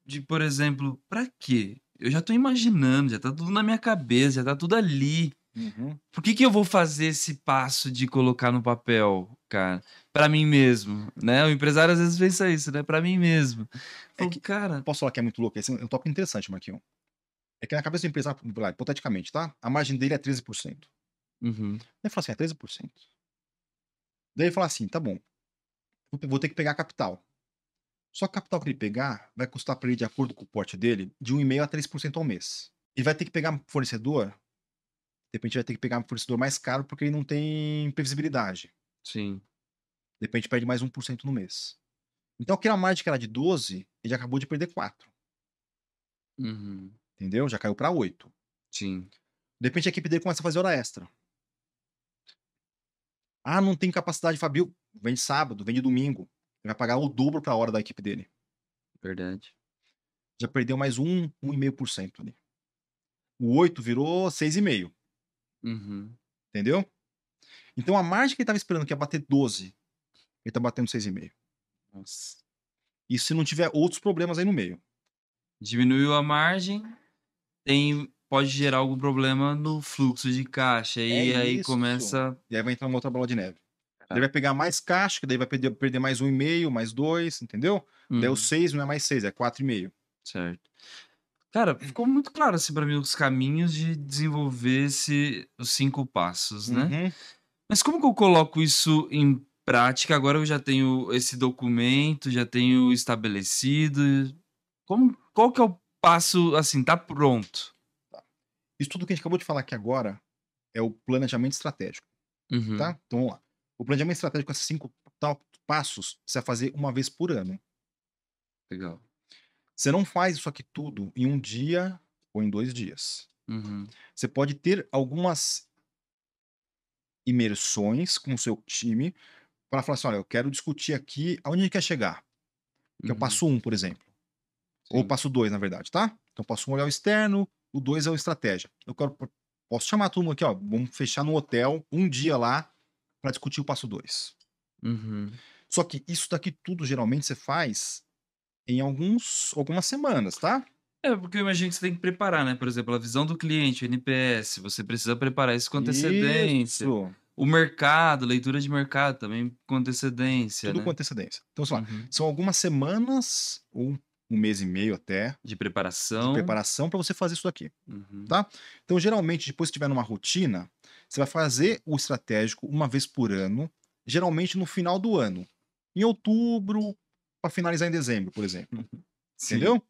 de, por exemplo, pra quê? Eu já tô imaginando, já tá tudo na minha cabeça, já tá tudo ali. uhum. Por que que eu vou fazer esse passo de colocar no papel, cara? Pra mim mesmo, né? O empresário às vezes pensa isso, né? Pra mim mesmo. É Falo, que cara, posso falar que é muito louco? Esse é um tópico interessante, Marquinhos. É que na cabeça do empresário, lá, hipoteticamente, tá? A margem dele é 13%. uhum, Ele fala assim: é 13%. Daí ele fala assim: tá bom, vou ter que pegar capital. Só que o capital que ele pegar vai custar para ele, de acordo com o porte dele, de 1,5% a 3% ao mês. Ele vai ter que pegar fornecedor, de repente vai ter que pegar um fornecedor mais caro porque ele não tem previsibilidade. sim, De repente perde mais 1% no mês. Então aquela margem que era de 12, ele já acabou de perder 4, uhum, entendeu? Já caiu para 8. sim, De repente a equipe dele começa a fazer hora extra. Ah, não tem capacidade, Fabio. Vende sábado, vende domingo. Ele vai pagar o dobro para a hora da equipe dele. verdade. Já perdeu mais 1,5% ali. O 8 virou 6,5, Uhum, entendeu? Então a margem que ele estava esperando que ia bater 12, ele tá batendo 6,5. nossa. Isso se não tiver outros problemas aí no meio. Diminuiu a margem, pode gerar algum problema no fluxo de caixa, É e aí isso. começa. E aí vai entrar uma outra bola de neve. Daí vai pegar mais caixa, que daí vai perder mais 1,5, mais 2, entendeu? Daí o Uhum, 6 não é mais 6, é 4,5. certo. Cara, ficou muito claro, assim, pra mim os caminhos de desenvolver os 5 passos, né. Uhum. Mas como que eu coloco isso em prática? Agora eu já tenho esse documento, já tenho estabelecido. Qual que é o passo, assim, tá pronto? Isso tudo que a gente acabou de falar aqui agora é o planejamento estratégico, Uhum, tá? Então vamos lá. O planejamento estratégico, esses 5 passos, você vai fazer uma vez por ano. legal. Você não faz isso aqui tudo em um dia ou em 2 dias. Uhum, Você pode ter algumas imersões com o seu time para falar assim: "Olha, eu quero discutir aqui aonde a gente quer chegar", que é o uhum, passo um, por exemplo, ou o sim. passo 2, na verdade, tá? Então o passo 1 é o externo, o 2 é o estratégia. Eu quero posso chamar todo mundo aqui, ó, vamos fechar no hotel, um dia lá, para discutir o passo 2. Uhum. Só que isso daqui tudo, geralmente, você faz em algumas semanas, tá? É, porque eu imagino que você tem que preparar, né, por exemplo, a visão do cliente, o NPS, você precisa preparar isso com antecedência. Isso, O mercado, leitura de mercado também com antecedência, tudo com né. antecedência. Então, sei lá, Uhum. são algumas semanas ou um mês e meio até, De de preparação. preparação para você fazer isso daqui, Uhum, tá? Então, geralmente, depois que tiver numa rotina, você vai fazer o estratégico uma vez por ano, geralmente no final do ano, em outubro, para finalizar em dezembro, por exemplo, uhum. Sim, entendeu?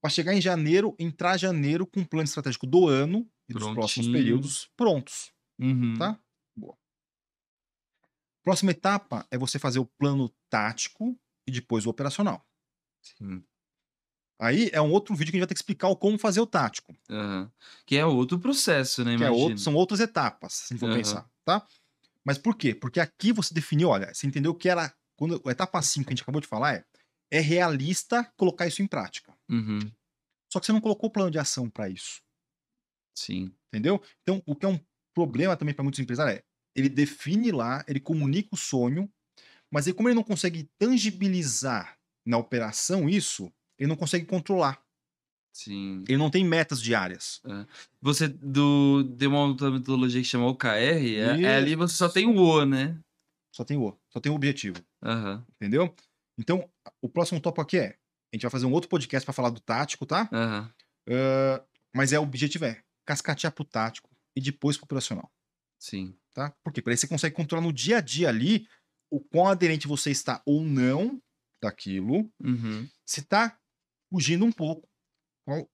Para chegar em janeiro, entrar janeiro com o plano estratégico do ano e dos próximos prontinho. períodos prontos, Uhum, tá? Boa. Próxima etapa é você fazer o plano tático e depois o operacional. sim. Aí é um outro vídeo que a gente vai ter que explicar o como fazer o tático, Aham. Que é outro processo, né, que é outro, imagino. são outras etapas, se a gente for Aham. pensar, tá? Mas por quê? Porque aqui você definiu, olha, você entendeu que era quando a etapa 5 que a gente acabou de falar é realista colocar isso em prática. Uhum, Só que você não colocou o plano de ação para isso, sim. entendeu? Então, o que é um problema também para muitos empresários ele define lá, ele comunica o sonho, mas aí como ele não consegue tangibilizar na operação isso, ele não consegue controlar. Sim. Ele não tem metas diárias. É. Você deu uma outra metodologia que chama OKR, ali você só tem Isso. o "o", né? Só tem o objetivo, Aham, entendeu? Então, o próximo tópico aqui a gente vai fazer um outro podcast para falar do tático, tá? aham. Mas o objetivo é cascatear pro tático e depois pro operacional, Sim. tá? Por quê? Pra aí você consegue controlar no dia a dia ali o quão aderente você está ou não daquilo, Uhum. se tá fugindo um pouco, qual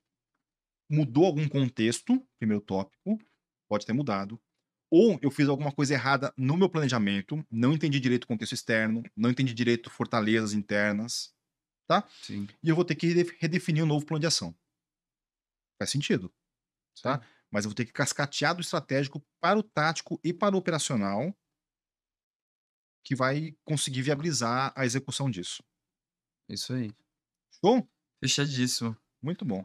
mudou algum contexto, primeiro tópico, pode ter mudado, ou eu fiz alguma coisa errada no meu planejamento, não entendi direito o contexto externo, não entendi direito fortalezas internas, tá? Sim. E eu vou ter que redefinir um novo plano de ação. Faz sentido, Isso tá? aí. Mas eu vou ter que cascatear do estratégico para o tático e para o operacional, que vai conseguir viabilizar a execução disso. Isso aí. Show? Fechadíssimo. Muito bom.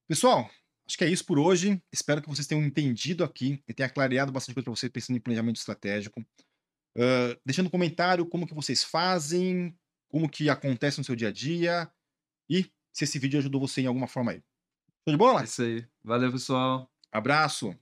Pessoal, acho que é isso por hoje. Espero que vocês tenham entendido aqui e tenha clareado bastante coisa para você pensando em planejamento estratégico. Deixando no comentário como que vocês fazem, como que acontece no seu dia a dia e se esse vídeo ajudou você em alguma forma aí. Show de É bola? isso aí. Valeu, pessoal. Abraço!